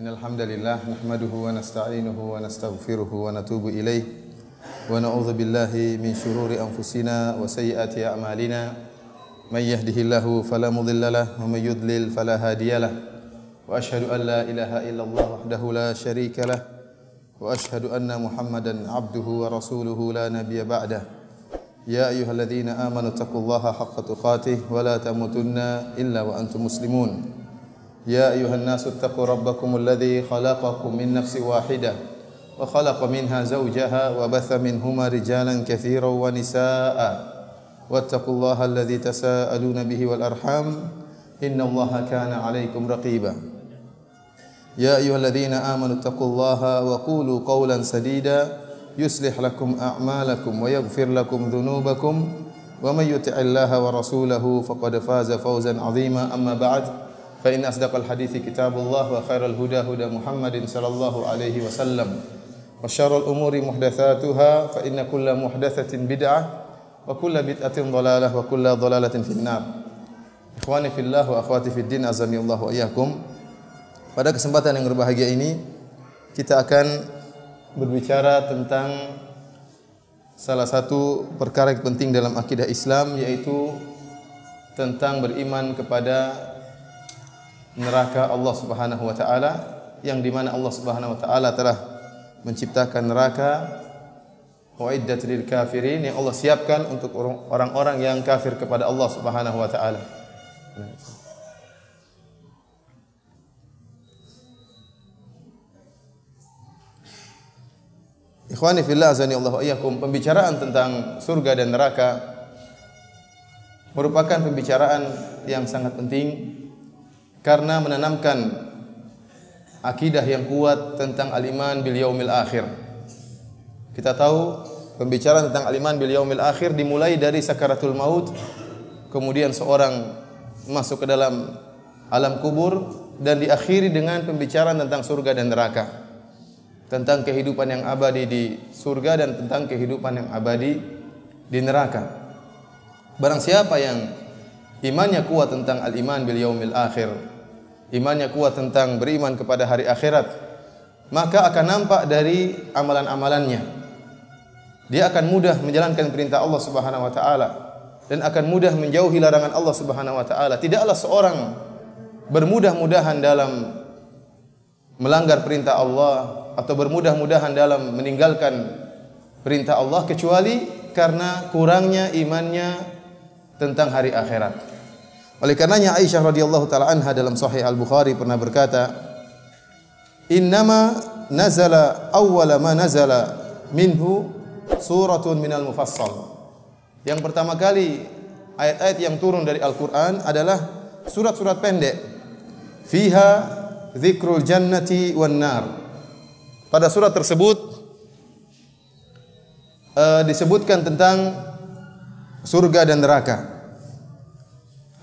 Innal hamdalillah nahmaduhu wa nasta'inuhu wa nastaghfiruhu wa natubu ilaih wa na'udzu billahi min shururi anfusina wa sayyiati a'malina may yahdihillahu fala mudilla lahu wa may yudlil fala hadiyalah wa asyhadu an la ilaha illallah wahdahu la syarika lah wa asyhadu anna Muhammadan abduhu wa rasuluhu la nabiyya ba'dah. Ya ayyuhalladzina amanu taqullaha haqqa tuqatih wa la tamutunna illa wa antum muslimun. يا أيها الناس اتقوا ربكم الذي خلقكم من نفس واحدة وخلق منها زوجها وبث منهما رجالا كثيرا ونساء واتقوا الله الذي تساءلون به والأرحام إن الله كان عليكم رقيبا يا أيها الذين آمنوا اتقوا الله وقولوا قولا سديدا يصلح لكم أعمالكم ويغفر لكم ذنوبكم ومن يطع الله ورسوله فقد فاز فوزا عظيما أما بعد فإن أصدق الحديث كتاب الله وخير الهدى هدى محمد صلى الله عليه وسلم وشر الأمور محدثاتها فإن كل محدثة بدعة وكل بدعة ضلالة وكل ضلالة في النار. Ikhwani fillah wa akhwati fid din azani Allah wa iyyakum. Pada kesempatan yang berbahagia ini kita akan berbicara tentang salah satu perkara yang penting dalam akidah Islam, yaitu tentang beriman kepada neraka Allah Subhanahu wa taala, yang di mana Allah Subhanahu wa taala telah menciptakan neraka uiddat lil kafirin, yang Allah siapkan untuk orang-orang yang kafir kepada Allah Subhanahu wa taala. Ikhwani fillah azani Allah wa iyyakum, pembicaraan tentang surga dan neraka merupakan pembicaraan yang sangat penting karena menanamkan akidah yang kuat tentang al-iman bil yaumil akhir. Kita tahu pembicaraan tentang al-iman bil yaumil akhir dimulai dari sakaratul maut, kemudian seorang masuk ke dalam alam kubur, dan diakhiri dengan pembicaraan tentang surga dan neraka, tentang kehidupan yang abadi di surga dan tentang kehidupan yang abadi di neraka. Barang siapa yang imannya kuat tentang al-iman bil yaumil akhir, imannya kuat tentang beriman kepada hari akhirat, maka akan nampak dari amalan-amalannya. Dia akan mudah menjalankan perintah Allah Subhanahu wa taala dan akan mudah menjauhi larangan Allah Subhanahu wa taala. Tidaklah seorang bermudah-mudahan dalam melanggar perintah Allah atau bermudah-mudahan dalam meninggalkan perintah Allah kecuali karena kurangnya imannya tentang hari akhirat. Oleh karenanya Aisyah radhiyallahu taala anha dalam Sahih Al-Bukhari pernah berkata, "Innama nazala awwala ma nazala minhu suratun minal mufassal." Yang pertama kali ayat-ayat yang turun dari Al-Qur'an adalah surat-surat pendek. Fiha dzikrul jannati wan nar. Pada surat tersebut disebutkan tentang surga dan neraka.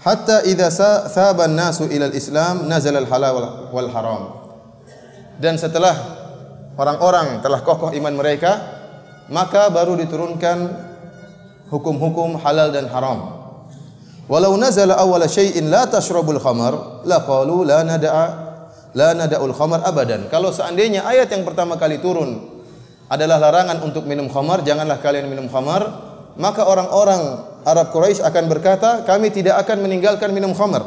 Hatta idza thaba an-nasu ila al-islam nazala al-halal wal haram. Dan setelah orang-orang telah kokoh iman mereka, maka baru diturunkan hukum-hukum halal dan haram. Walau nazala awwala syai'in la tashrabul khamar laqalu la nada'ul khamar abadan. Kalau seandainya ayat yang pertama kali turun adalah larangan untuk minum khamar, janganlah kalian minum khamar, maka orang-orang Arab Quraisy akan berkata, kami tidak akan meninggalkan minum khamar.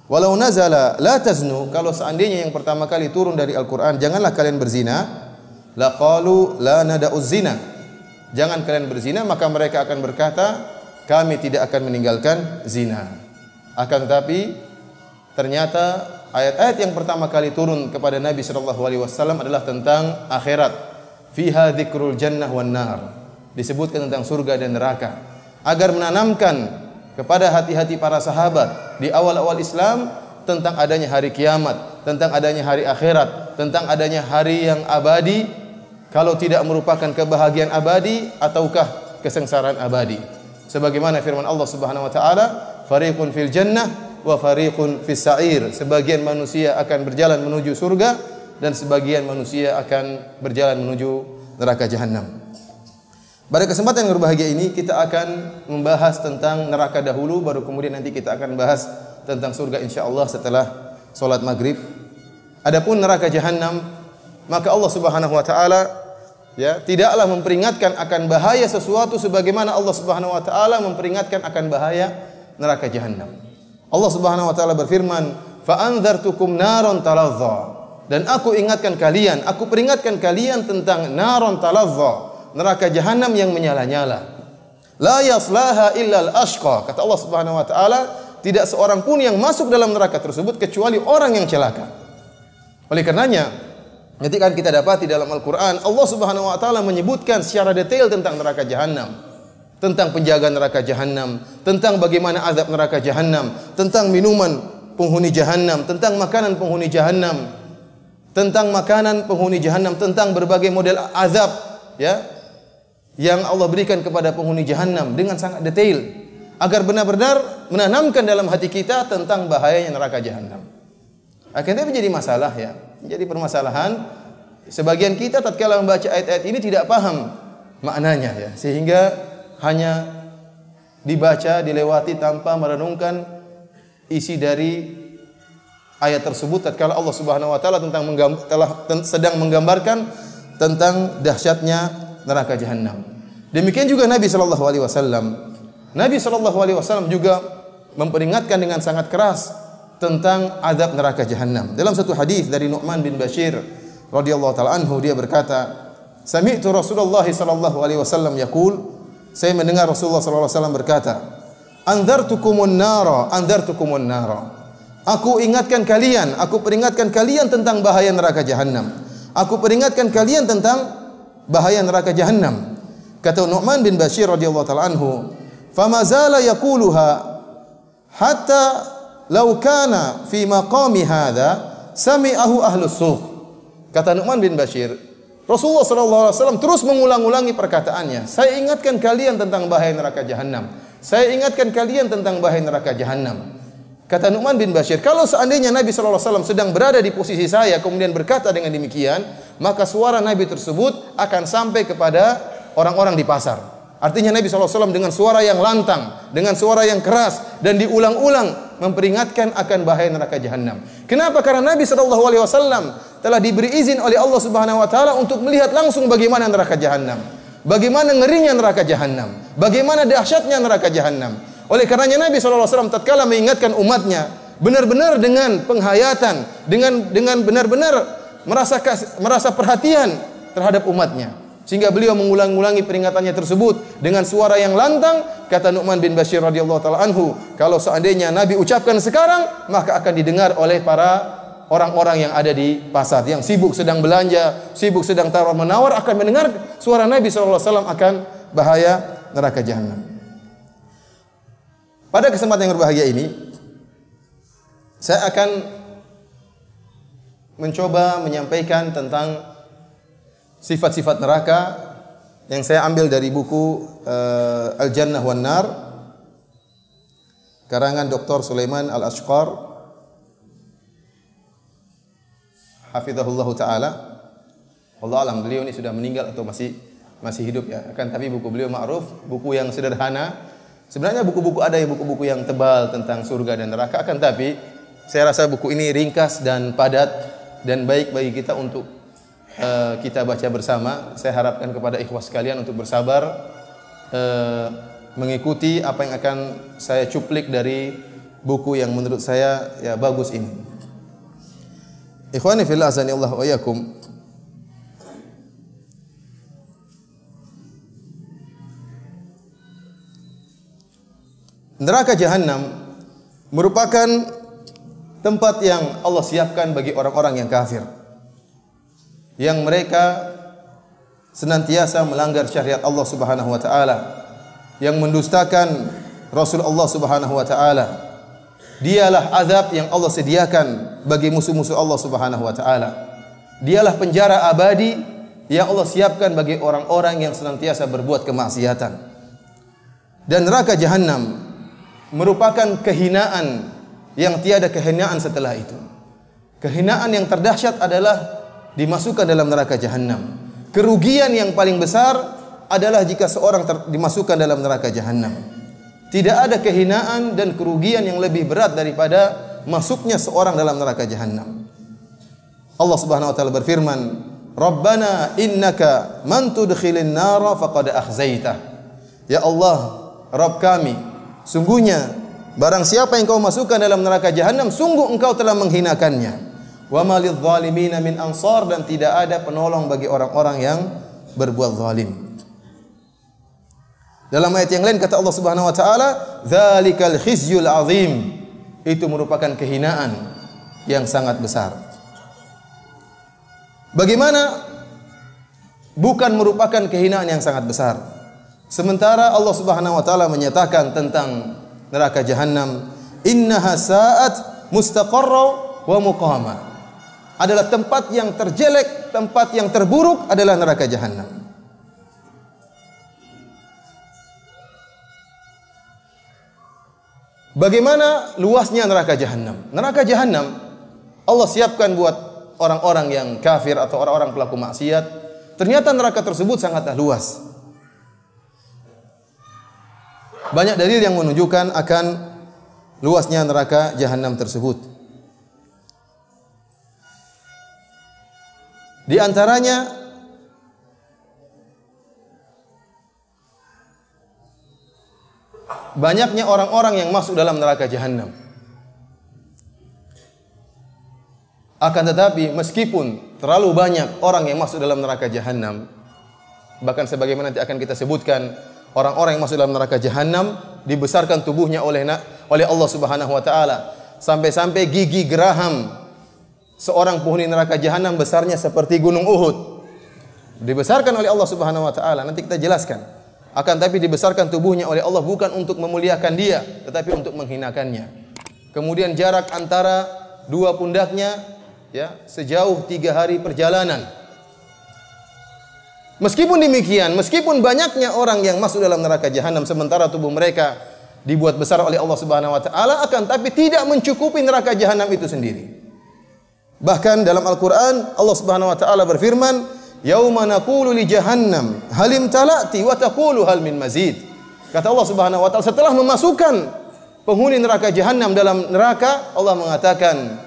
Walau nazala la taznu, kalau seandainya yang pertama kali turun dari Al-Qur'an, janganlah kalian berzina, laqalu la nada'uz zina, jangan kalian berzina, maka mereka akan berkata, kami tidak akan meninggalkan zina. Akan tetapi ternyata ayat-ayat yang pertama kali turun kepada Nabi sallallahu alaihi wasallam adalah tentang akhirat. Fiha dzikrul jannah wan nar. Disebutkan tentang surga dan neraka, agar menanamkan kepada hati-hati para sahabat di awal-awal Islam tentang adanya hari kiamat, tentang adanya hari akhirat, tentang adanya hari yang abadi, kalau tidak merupakan kebahagiaan abadi ataukah kesengsaraan abadi. Sebagaimana firman Allah Subhanahu wa taala, fariqun fil jannah wa fariqun fis sa'ir. Sebagian manusia akan berjalan menuju surga dan sebagian manusia akan berjalan menuju neraka jahanam. Pada kesempatan yang berbahagia ini kita akan membahas tentang neraka dahulu, baru kemudian nanti kita akan bahas tentang surga insyaallah setelah salat maghrib. Adapun neraka jahanam, maka Allah Subhanahu wa taala ya tidaklah memperingatkan akan bahaya sesuatu sebagaimana Allah Subhanahu wa taala memperingatkan akan bahaya neraka jahanam. Allah Subhanahu wa taala berfirman, "Fa anzartukum naron talazza." Dan aku ingatkan kalian, aku peringatkan kalian tentang naron talazza, neraka jahanam yang menyala-nyala. La yaslaha illa al-ashqa. Kata Allah Subhanahu wa taala, tidak seorang pun yang masuk dalam neraka tersebut kecuali orang yang celaka. Oleh karenanya, ketika kita dapati dalam Al-Qur'an, Allah Subhanahu wa taala menyebutkan secara detail tentang neraka jahanam, tentang penjagaan neraka jahanam, tentang bagaimana azab neraka jahanam, tentang minuman penghuni jahanam, tentang makanan penghuni jahanam, tentang tentang berbagai model azab ya yang Allah berikan kepada penghuni jahanam dengan sangat detail agar benar-benar menanamkan dalam hati kita tentang bahayanya neraka jahanam. Akhirnya menjadi masalah ya, menjadi permasalahan. Sebagian kita tatkala membaca ayat-ayat ini tidak paham maknanya ya, sehingga hanya dibaca, dilewati tanpa merenungkan isi dari ayat tersebut tatkala Allah Subhanahu wa taala sedang menggambarkan tentang dahsyatnya neraka jahanam. Demikian juga Nabi sallallahu alaihi wasallam. Nabi sallallahu alaihi wasallam juga memperingatkan dengan sangat keras tentang azab neraka jahanam. Dalam satu hadis dari Nu'man bin Bashir radhiyallahu taala anhu, dia berkata, "Sami'tu Rasulullah sallallahu alaihi wasallam yaqul," saya mendengar Rasulullah sallallahu alaihi wasallam berkata, "Anzartukumun nara, anzartukumun nara." Aku ingatkan kalian, aku peringatkan kalian tentang bahaya neraka jahanam. Aku peringatkan kalian tentang bahaya neraka jahanam. Kata Nu'man bin Bashir radhiyallahu taala anhu, "Fama zala yaquluha hatta law kana fi maqami hadha sami'ahu ahlus suq." Kata Nu'man bin Bashir, Rasulullah sallallahu alaihi wasallam terus mengulang-ulangi perkataannya. Saya ingatkan kalian tentang bahaya neraka jahanam. Saya ingatkan kalian tentang bahaya neraka jahanam. Kata Nu'man bin Bashir, kalau seandainya Nabi sallallahu alaihi wasallam sedang berada di posisi saya kemudian berkata dengan demikian, maka suara Nabi tersebut akan sampai kepada orang-orang di pasar. Artinya Nabi sallallahu alaihi wasallam dengan suara yang lantang, dengan suara yang keras dan diulang-ulang memperingatkan akan bahaya neraka jahanam. Kenapa? Karena Nabi sallallahu alaihi wasallam telah diberi izin oleh Allah Subhanahu wa taala untuk melihat langsung bagaimana neraka jahanam. Bagaimana ngerinya neraka jahanam, bagaimana dahsyatnya neraka jahanam. Oleh karenanya Nabi SAW tatkala mengingatkan umatnya benar-benar dengan penghayatan, dengan benar-benar merasa perhatian terhadap umatnya, sehingga beliau mengulang-ulangi peringatannya tersebut dengan suara yang lantang. Kata Nu'man bin Bashir radhiyallahu taala anhu, kalau seandainya Nabi ucapkan sekarang, maka akan didengar oleh para orang-orang yang ada di pasar, yang sibuk sedang belanja, sibuk sedang tawar-menawar, akan mendengar suara Nabi SAW akan bahaya neraka jahanam. Pada kesempatan yang berbahagia ini, saya akan mencoba menyampaikan tentang sifat-sifat neraka yang saya ambil dari buku Al-Jannah wan Nar karangan Dr. Sulaiman Al-Ashqar hafizahullah taala. Allah alam, beliau ini sudah meninggal atau masih hidup ya. Akan tapi buku beliau ma'ruf, buku yang sederhana. Sebenarnya buku-buku ada yang buku-buku yang tebal tentang surga dan neraka, akan tapi saya rasa buku ini ringkas dan padat dan baik bagi kita untuk kita baca bersama. Saya harapkan kepada ikhwas sekalian untuk bersabar mengikuti apa yang akan saya cuplik dari buku yang menurut saya ya bagus ini. Ikhwani fillah azanillahu wa iyyakum. Neraka jahanam merupakan tempat yang Allah siapkan bagi orang-orang yang kafir, yang mereka senantiasa melanggar syariat Allah Subhanahu wa taala, yang mendustakan Rasul Allah Subhanahu wa taala. Dialah azab yang Allah sediakan bagi musuh-musuh Allah Subhanahu wa taala. Dialah penjara abadi yang Allah siapkan bagi orang-orang yang senantiasa berbuat kemaksiatan. Dan neraka jahanam merupakan kehinaan yang tiada kehinaan setelah itu. Kehinaan yang terdahsyat adalah dimasukkan dalam neraka jahanam. Kerugian yang paling besar adalah jika seorang dimasukkan dalam neraka jahanam. Tidak ada kehinaan dan kerugian yang lebih berat daripada masuknya seorang dalam neraka jahanam. Allah Subhanahu wa taala berfirman, "Rabbana innaka man tudkhilin nara faqad akhzaitah." Ya Allah, Rabb kami, sungguhnya barang siapa yang Kau masukkan dalam neraka jahanam, sungguh Engkau telah menghinakannya. Wa ma lidh-dhalimina min ansar, dan tidak ada penolong bagi orang-orang yang berbuat zalim. Dalam ayat yang lain kata Allah Subhanahu wa taala, "Dzalikal khizyul azim." Itu merupakan kehinaan yang sangat besar. Bagaimana bukan merupakan kehinaan yang sangat besar? Sementara Allah Subhanahu wa taala menyatakan tentang neraka jahanam, "Innaha sa'at mustaqarra wa muqama." Adalah tempat yang terjelek, tempat yang terburuk adalah neraka jahanam. Bagaimana luasnya neraka jahanam? Neraka jahanam Allah siapkan buat orang-orang yang kafir atau orang-orang pelaku maksiat. Ternyata neraka tersebut sangatlah luas. Banyak dalil yang menunjukkan akan luasnya neraka jahanam tersebut. Di antaranya banyaknya orang-orang yang masuk dalam neraka jahanam. Akan tetapi meskipun terlalu banyak orang yang masuk dalam neraka jahanam, bahkan sebagaimana nanti akan kita sebutkan, orang-orang yang masuk dalam neraka jahanam dibesarkan tubuhnya oleh Allah Subhanahu wa taala, sampai-sampai gigi geraham seorang penghuni neraka jahanam besarnya seperti gunung Uhud. Dibesarkan oleh Allah Subhanahu wa taala, nanti kita jelaskan. Akan tapi dibesarkan tubuhnya oleh Allah bukan untuk memuliakan dia, tetapi untuk menghinakannya. Kemudian jarak antara dua pundaknya sejauh 3 hari perjalanan. Meskipun demikian, meskipun banyaknya orang yang masuk dalam neraka jahanam sementara tubuh mereka dibuat besar oleh Allah Subhanahu wa taala, akan tapi tidak mencukupi neraka jahanam itu sendiri. Bahkan dalam Al-Qur'an Allah Subhanahu wa taala berfirman, "Yauma naqulu li jahannam halim talati wa taqulu hal min mazid." Kata Allah Subhanahu wa taala setelah memasukkan penghuni neraka jahanam dalam neraka, Allah mengatakan,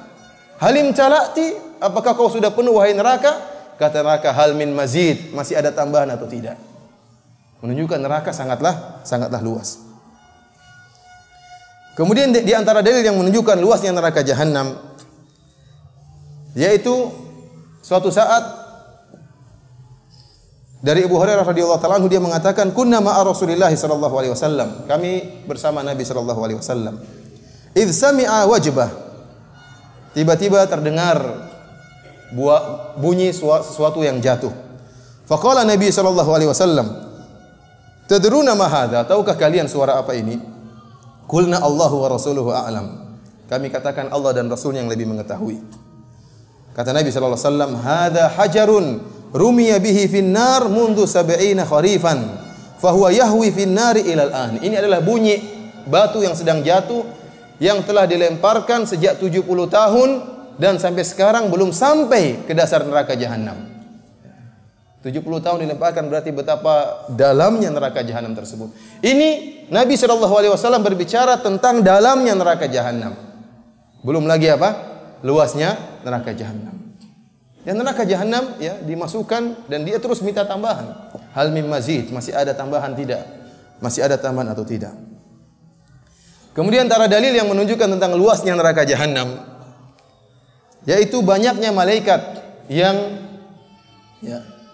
"Halim talati, apakah kau sudah penuh wahai neraka?" Kata neraka, "Hal min mazid," masih ada tambahan atau tidak? Menunjukkan neraka sangatlah luas. Kemudian di antara dalil yang menunjukkan luasnya neraka jahanam, yaitu suatu saat dari Abu Hurairah radhiyallahu taala anhu, dia mengatakan, "Kunna ma'a Rasulillah sallallahu alaihi wasallam." Kami bersama Nabi sallallahu alaihi wasallam. "Idz sami'a wajbah." Tiba-tiba terdengar bunyi sesuatu yang jatuh. Faqala Nabi sallallahu alaihi wasallam, "Tadruna ma hadza?" Tahukah kalian suara apa ini? Qulna Allahu wa rasuluhu a'lam. Kami katakan Allah dan Rasulnya yang lebih mengetahui. Kata Nabi sallallahu alaihi wasallam, "Hadza hajarun rumiya bihi fin nar mundu 70 kharifan, fa huwa yahwi fin nari ila al-an." Ini adalah bunyi batu yang sedang jatuh yang telah dilemparkan sejak 70 tahun dan sampai sekarang belum sampai ke dasar neraka jahanam. 70 tahun dilemparkan, berarti betapa dalamnya neraka jahanam tersebut. Ini Nabi SAW berbicara tentang dalamnya neraka jahanam. Belum lagi apa? Luasnya neraka jahanam. Dan neraka jahanam dimasukkan dan dia terus minta tambahan. Hal mim mazid, masih ada tambahan tidak? Masih ada tambahan atau tidak? Kemudian antara dalil yang menunjukkan tentang luasnya neraka jahanam, yaitu banyaknya malaikat yang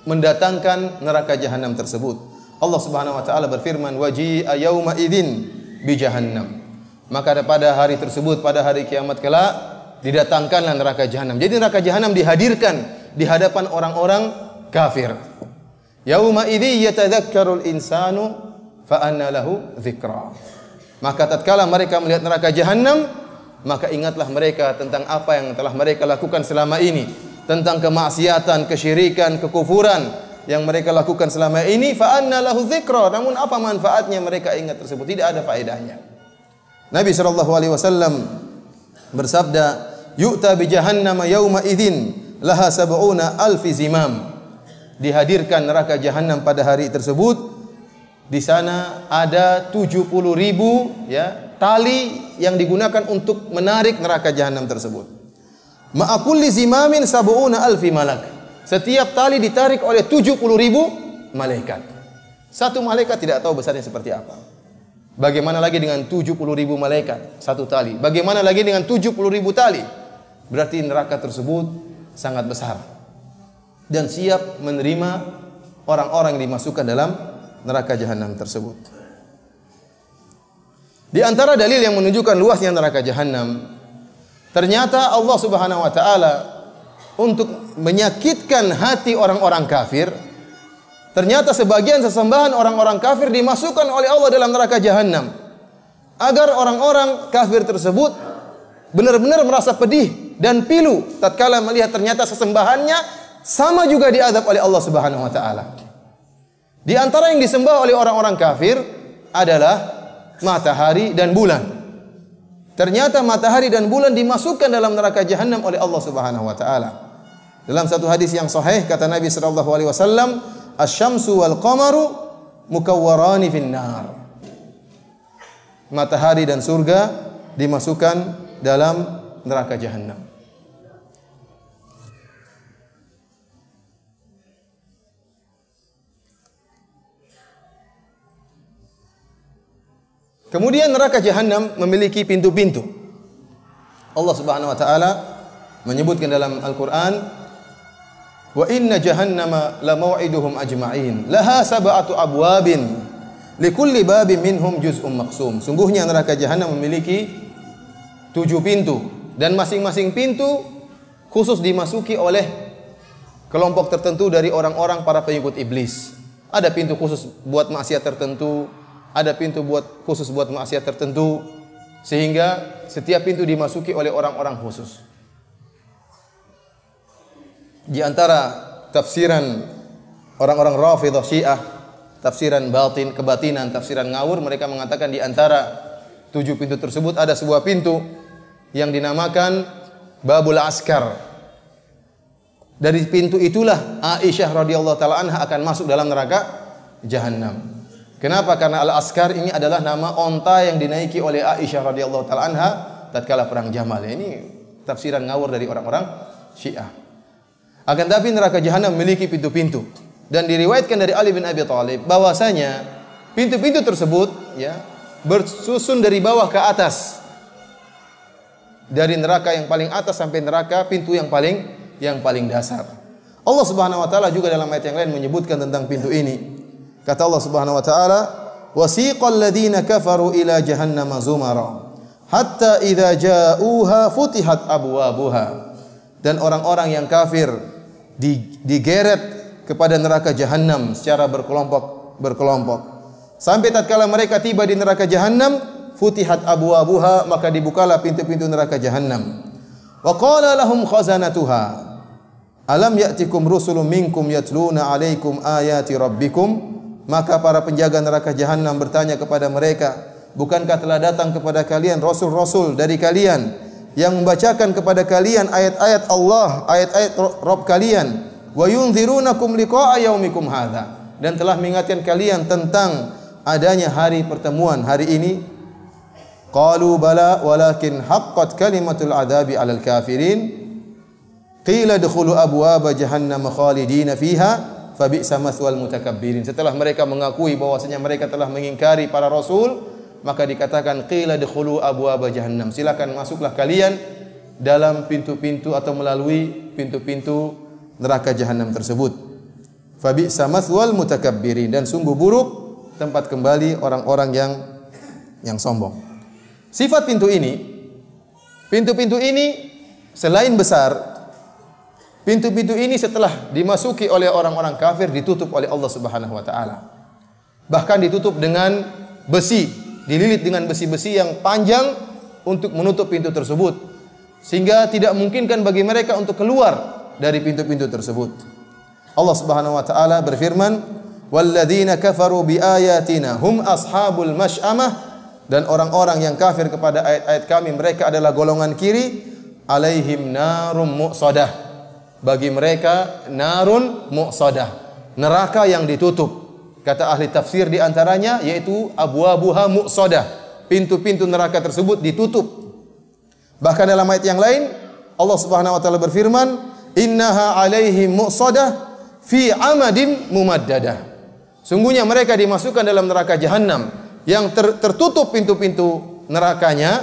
mendatangkan neraka jahanam tersebut. Allah Subhanahu wa taala berfirman, "Waji'a yauma idzin bi jahannam." Maka pada hari tersebut, pada hari kiamat kelak, didatangkanlah neraka jahanam. Jadi neraka jahanam dihadirkan di hadapan orang-orang kafir. Yauma idzi yatadzakkarul insanu fa anna lahu dzikra. Maka tatkala mereka melihat neraka jahanam, maka ingatlah mereka tentang apa yang telah mereka lakukan selama ini, tentang kemaksiatan, kesyirikan, kekufuran yang mereka lakukan selama ini. Fa anna lahu dzikra. Namun apa manfaatnya mereka ingat tersebut? Tidak ada faedahnya. Nabi sallallahu alaihi wasallam bersabda, "Yu'ta bi jahannam yauma idzin laha 70,000 zimam." Dihadirkan neraka jahanam pada hari tersebut. Di sana ada 70.000 tali yang digunakan untuk menarik neraka jahanam tersebut. Ma'a kulli zimamin sab'una alfi malak. Setiap tali ditarik oleh 70.000 malaikat. Satu malaikat tidak tahu besarnya seperti apa. Bagaimana lagi dengan 70.000 malaikat satu tali? Bagaimana lagi dengan 70.000 tali? Berarti neraka tersebut sangat besar dan siap menerima orang-orang yang dimasukkan dalam neraka jahanam tersebut. Di antara dalil yang menunjukkan luasnya neraka jahanam, ternyata Allah Subhanahu wa taala untuk menyakitkan hati orang-orang kafir, ternyata sebagian sesembahan orang-orang kafir dimasukkan oleh Allah dalam neraka jahanam agar orang-orang kafir tersebut benar-benar merasa pedih dan pilu tatkala melihat ternyata sesembahannya sama juga diazab oleh Allah Subhanahu wa taala. Di antara yang disembah oleh orang-orang kafir adalah matahari dan bulan. Ternyata matahari dan bulan dimasukkan dalam neraka jahanam oleh Allah Subhanahu wa taala. Dalam satu hadis yang sahih kata Nabi sallallahu alaihi wasallam, "Asy-syamsu wal qamaru mukawwarani finnar." Matahari dan surga dimasukkan dalam neraka jahanam. Kemudian neraka jahanam memiliki pintu-pintu. Allah Subhanahu wa taala menyebutkan dalam Al-Qur'an, "Wa inna jahannama lamau'iduhum ajma'in, laha sab'atu abwabin, likulli babin minhum juz'un maqsum." Sungguhnya neraka jahanam memiliki 7 pintu dan masing-masing pintu khusus dimasuki oleh kelompok tertentu dari orang-orang para pengikut iblis. Ada pintu khusus buat maksiat tertentu, ada pintu khusus buat maksiat tertentu, sehingga setiap pintu dimasuki oleh orang-orang khusus. Di antara tafsiran orang-orang Rafidhah Syiah, tafsiran batin, kebatinan, tafsiran ngawur, mereka mengatakan di antara 7 pintu tersebut ada sebuah pintu yang dinamakan Babul Askar. Dari pintu itulah Aisyah radhiyallahu taala anha akan masuk dalam neraka jahanam. Kenapa? Karena Al-Askar ini adalah nama onta yang dinaiki oleh Aisyah radhiyallahu taala anha tatkala perang Jamal. Ini tafsiran ngawur dari orang-orang Syiah. Akan tapi neraka jahanam memiliki pintu-pintu dan diriwayatkan dari Ali bin Abi Thalib bahwasanya pintu-pintu tersebut ya bersusun dari bawah ke atas. Dari neraka yang paling atas sampai neraka pintu yang paling dasar. Allah Subhanahu wa taala juga dalam ayat yang lain menyebutkan tentang pintu ini. Kata Allah Subhanahu wa taala, "Wasiqal ladzina kafaru ila jahannama zumara, hatta idza ja'uha futihat abwabuha." Dan orang-orang yang kafir digeret kepada neraka jahanam secara berkelompok. Sampai tatkala mereka tiba di neraka jahanam, futihat abwabuha, maka dibukalah pintu-pintu neraka jahanam. Wa qala lahum khazanatuha, "Alam ya'tikum rusulun minkum yatluna 'alaikum ayati rabbikum?" Maka para penjaga neraka jahanam bertanya kepada mereka, "Bukankah telah datang kepada kalian rasul-rasul dari kalian yang membacakan kepada kalian ayat-ayat Allah, ayat-ayat Rabb kalian, wa yunzirunakum liqa'a yaumikum hadza, dan telah mengingatkan kalian tentang adanya hari pertemuan hari ini?" Qalu bala walakin haqqat kalimatul adabi 'alal kafirin. Qila dkhulu abwaaba jahannam khalidina fiha fabi'sa mathwal mutakabbirin. Setelah mereka mengakui bahwasanya mereka telah mengingkari para rasul, maka dikatakan qila dkhulu abwaaba jahannam, silakan masuklah kalian dalam pintu-pintu atau melalui pintu-pintu neraka jahanam tersebut. Fabi'sa mathwal mutakabbirin, dan sungguh buruk tempat kembali orang-orang yang sombong. Sifat pintu-pintu ini selain besar, pintu-pintu ini setelah dimasuki oleh orang-orang kafir ditutup oleh Allah Subhanahu wa taala. Bahkan ditutup dengan besi, dililit dengan besi-besi yang panjang untuk menutup pintu tersebut, sehingga tidak memungkinkan bagi mereka untuk keluar dari pintu-pintu tersebut. Allah Subhanahu wa taala berfirman, "Walladzina kafaru biayatina hum ashabul masy'amah." Dan orang-orang yang kafir kepada ayat-ayat kami, mereka adalah golongan kiri, alaihim narum muqsadah. Bagi mereka narun muqsadah, neraka yang ditutup. Kata ahli tafsir di antaranya yaitu abwabuha muqsadah, pintu-pintu neraka tersebut ditutup. Bahkan dalam ayat yang lain Allah Subhanahu wa taala berfirman, "Innaha 'alaihim mu'sadah fi 'amadin mumaddadah." Sungguhnya mereka dimasukkan dalam neraka jahanam yang tertutup pintu-pintu nerakanya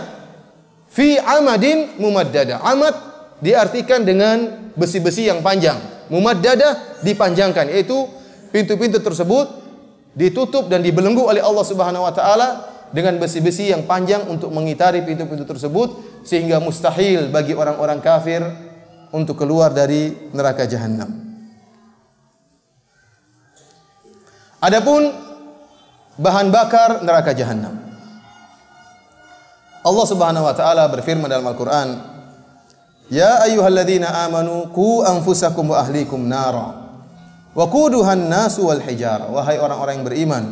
fi 'amadin mumaddadah. Amad diartikan dengan besi-besi yang panjang. Mumaddadah dipanjangkan, yaitu pintu-pintu tersebut ditutup dan dibelenggu oleh Allah Subhanahu wa taala dengan besi-besi yang panjang untuk mengitari pintu-pintu tersebut, sehingga mustahil bagi orang-orang kafir untuk keluar dari neraka jahanam. Adapun bahan bakar neraka jahanam, Allah Subhanahu wa taala berfirman dalam Al-Qur'an, "Ya ayyuhalladzina amanu qu anfusakum wa ahlikum nara wa quduhan nasu wal hijara." Wahai orang-orang yang beriman,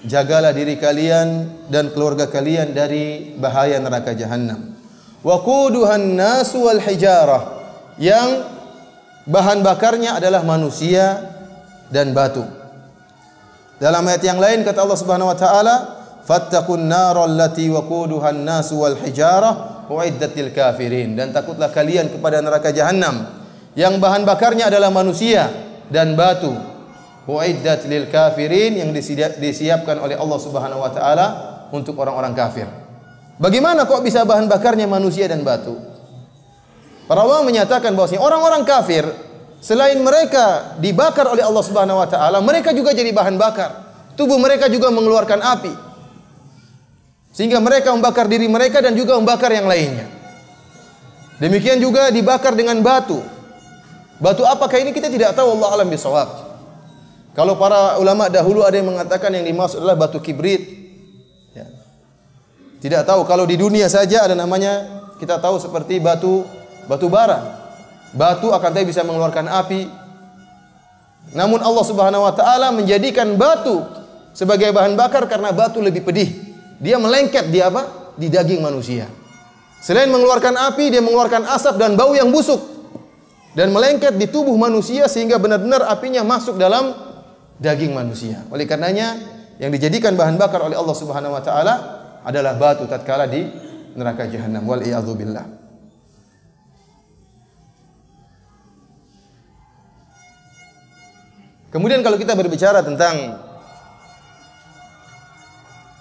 jagalah diri kalian dan keluarga kalian dari bahaya neraka jahanam. Wa quduhan nasu wal hijarah, yang bahan bakarnya adalah manusia dan batu. Dalam ayat yang lain kata Allah Subhanahu wa taala, "Fattaqun naral lati waquduhan nasu wal hijarah uiddat lil kafirin." Dan takutlah kalian kepada neraka jahanam yang bahan bakarnya adalah manusia dan batu. Uiddat lil kafirin, yang disiapkan oleh Allah Subhanahu wa taala untuk orang-orang kafir. Bagaimana kok bisa bahan bakarnya manusia dan batu? Para ulama menyatakan bahwasanya orang-orang kafir selain mereka dibakar oleh Allah Subhanahu wa taala, mereka juga jadi bahan bakar. Tubuh mereka juga mengeluarkan api, sehingga mereka membakar diri mereka dan juga membakar yang lainnya. Demikian juga dibakar dengan batu. Batu apakah ini kita tidak tahu, Allah alam bisawab. Kalau para ulama dahulu ada yang mengatakan yang dimaksud adalah batu kibrit. Ya. Tidak tahu, kalau di dunia saja ada namanya, kita tahu seperti batu bara. Batu akan tapi bisa mengeluarkan api. Namun Allah Subhanahu wa taala menjadikan batu sebagai bahan bakar karena batu lebih pedih. Dia melengket di apa? Di daging manusia. Selain mengeluarkan api, dia mengeluarkan asap dan bau yang busuk dan melengket di tubuh manusia sehingga benar-benar apinya masuk dalam daging manusia. Oleh karenanya yang dijadikan bahan bakar oleh Allah Subhanahu wa taala adalah batu tatkala di neraka jahanam. Wal iyadzu billah. Kemudian kalau kita berbicara tentang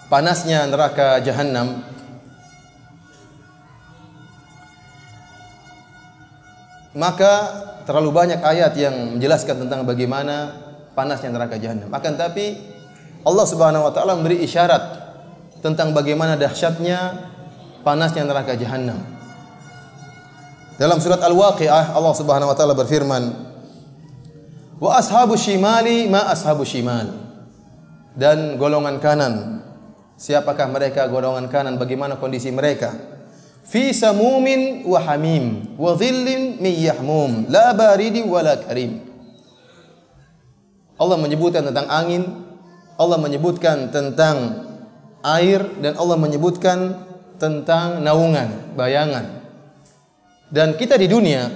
panasnya neraka jahanam, maka terlalu banyak ayat yang menjelaskan tentang bagaimana panasnya neraka jahanam. Akan tapi Allah Subhanahu wa taala memberi isyarat tentang bagaimana dahsyatnya panasnya neraka jahanam. Dalam surat Al-Waqiah Allah Subhanahu wa taala berfirman, "Wa ashabus shimali ma ashabus shimal." Dan golongan kanan, siapakah mereka golongan kanan? Bagaimana kondisi mereka? Fi samumin wa hamim wa dhillin min yahmum la baridi wa la karim. Allah menyebutkan tentang angin, Allah menyebutkan tentang air, dan Allah menyebutkan tentang naungan, bayangan. Dan kita di dunia,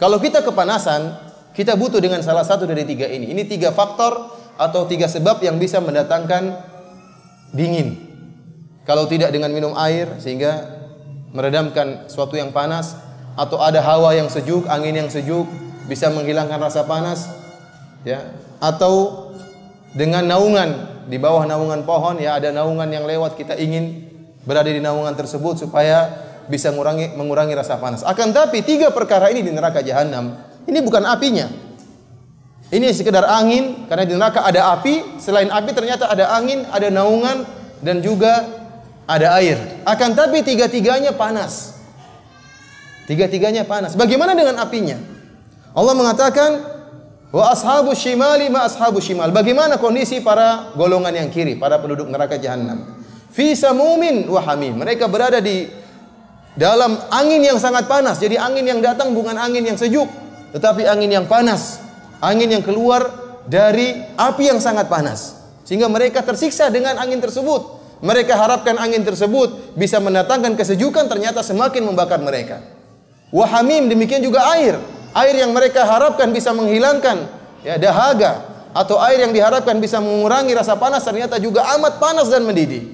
kalau kita kepanasan, kita butuh dengan salah satu dari tiga ini. Ini tiga faktor atau tiga sebab yang bisa mendatangkan dingin. Kalau tidak dengan minum air sehingga meredamkan suatu yang panas, atau ada hawa yang sejuk, angin yang sejuk bisa menghilangkan rasa panas, ya. Atau dengan naungan, di bawah naungan pohon, ya ada naungan yang lewat, kita ingin berada di naungan tersebut supaya bisa mengurangi rasa panas. Akan tapi tiga perkara ini di neraka jahanam, ini bukan apinya. Ini sekedar angin, karena di neraka ada api, selain api ternyata ada angin, ada naungan, dan juga ada air. Akan tapi tiga-tiganya panas. Tiga-tiganya panas. Bagaimana dengan apinya? Allah mengatakan, "Wa ashabus shimali ma ashabus shimal." Bagaimana kondisi para golongan yang kiri, para penduduk neraka jahanam? Fi samumin wa hamim. Mereka berada di dalam angin yang sangat panas. Jadi angin yang datang bukan angin yang sejuk, tetapi angin yang panas. Angin yang keluar dari api yang sangat panas. Sehingga mereka tersiksa dengan angin tersebut. Mereka harapkan angin tersebut bisa mendatangkan kesejukan, ternyata semakin membakar mereka. Wa hamim, demikian juga air. Air yang mereka harapkan bisa menghilangkan ya dahaga, atau air yang diharapkan bisa mengurangi rasa panas, ternyata juga amat panas dan mendidih.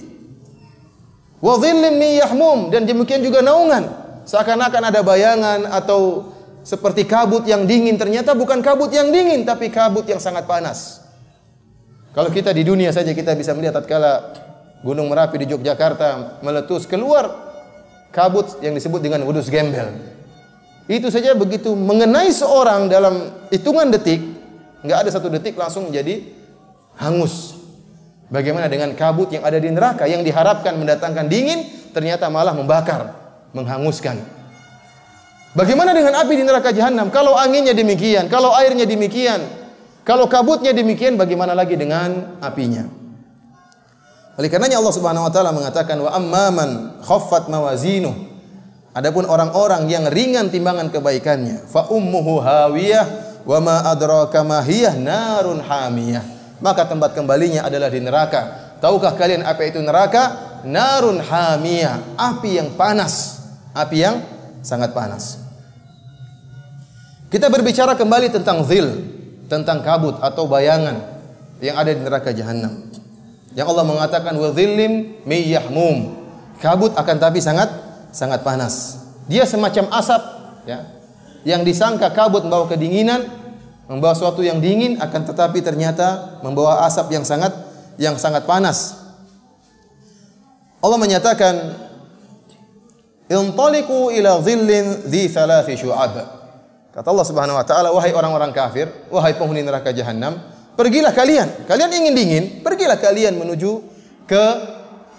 Wa dhillin min yahmum, dan demikian juga naungan. Seakan-akan ada bayangan atau seperti kabut yang dingin, ternyata bukan kabut yang dingin, tapi kabut yang sangat panas. Kalau kita di dunia saja kita bisa melihat tatkala Gunung Merapi di Yogyakarta meletus, keluar kabut yang disebut dengan wedus gembel. Itu saja begitu mengenai seorang dalam hitungan detik, nggak ada satu detik langsung menjadi hangus. Bagaimana dengan kabut yang ada di neraka yang diharapkan mendatangkan dingin, ternyata malah membakar, menghanguskan. Bagaimana dengan api di neraka jahanam? Kalau anginnya demikian, kalau airnya demikian, kalau kabutnya demikian, bagaimana lagi dengan apinya? Oleh karenanya Allah Subhanahu wa taala mengatakan wa amman khaffat mawazinuh. Adapun orang-orang yang ringan timbangan kebaikannya, fa ummuhu hawiyah wa ma adraka ma hiyah narun hamiyah. Maka tempat kembalinya adalah di neraka. Tahukah kalian apa itu neraka? Narun hamiyah, api yang panas, api yang sangat panas. Kita berbicara kembali tentang zil, tentang kabut atau bayangan yang ada di neraka jahanam. Yang Allah mengatakan wa dhillim min yahmum. Kabut akan tapi sangat panas. Dia semacam asap, ya. Yang disangka kabut membawa kedinginan, membawa sesuatu yang dingin, akan tetapi ternyata membawa asap yang sangat panas. Allah menyatakan intaliqu ila dhillin dhi thalathi syu'ab. Kata Allah Subhanahu wa taala, wahai orang-orang kafir, wahai penghuni neraka jahanam, pergilah kalian. Kalian ingin dingin, pergilah kalian menuju ke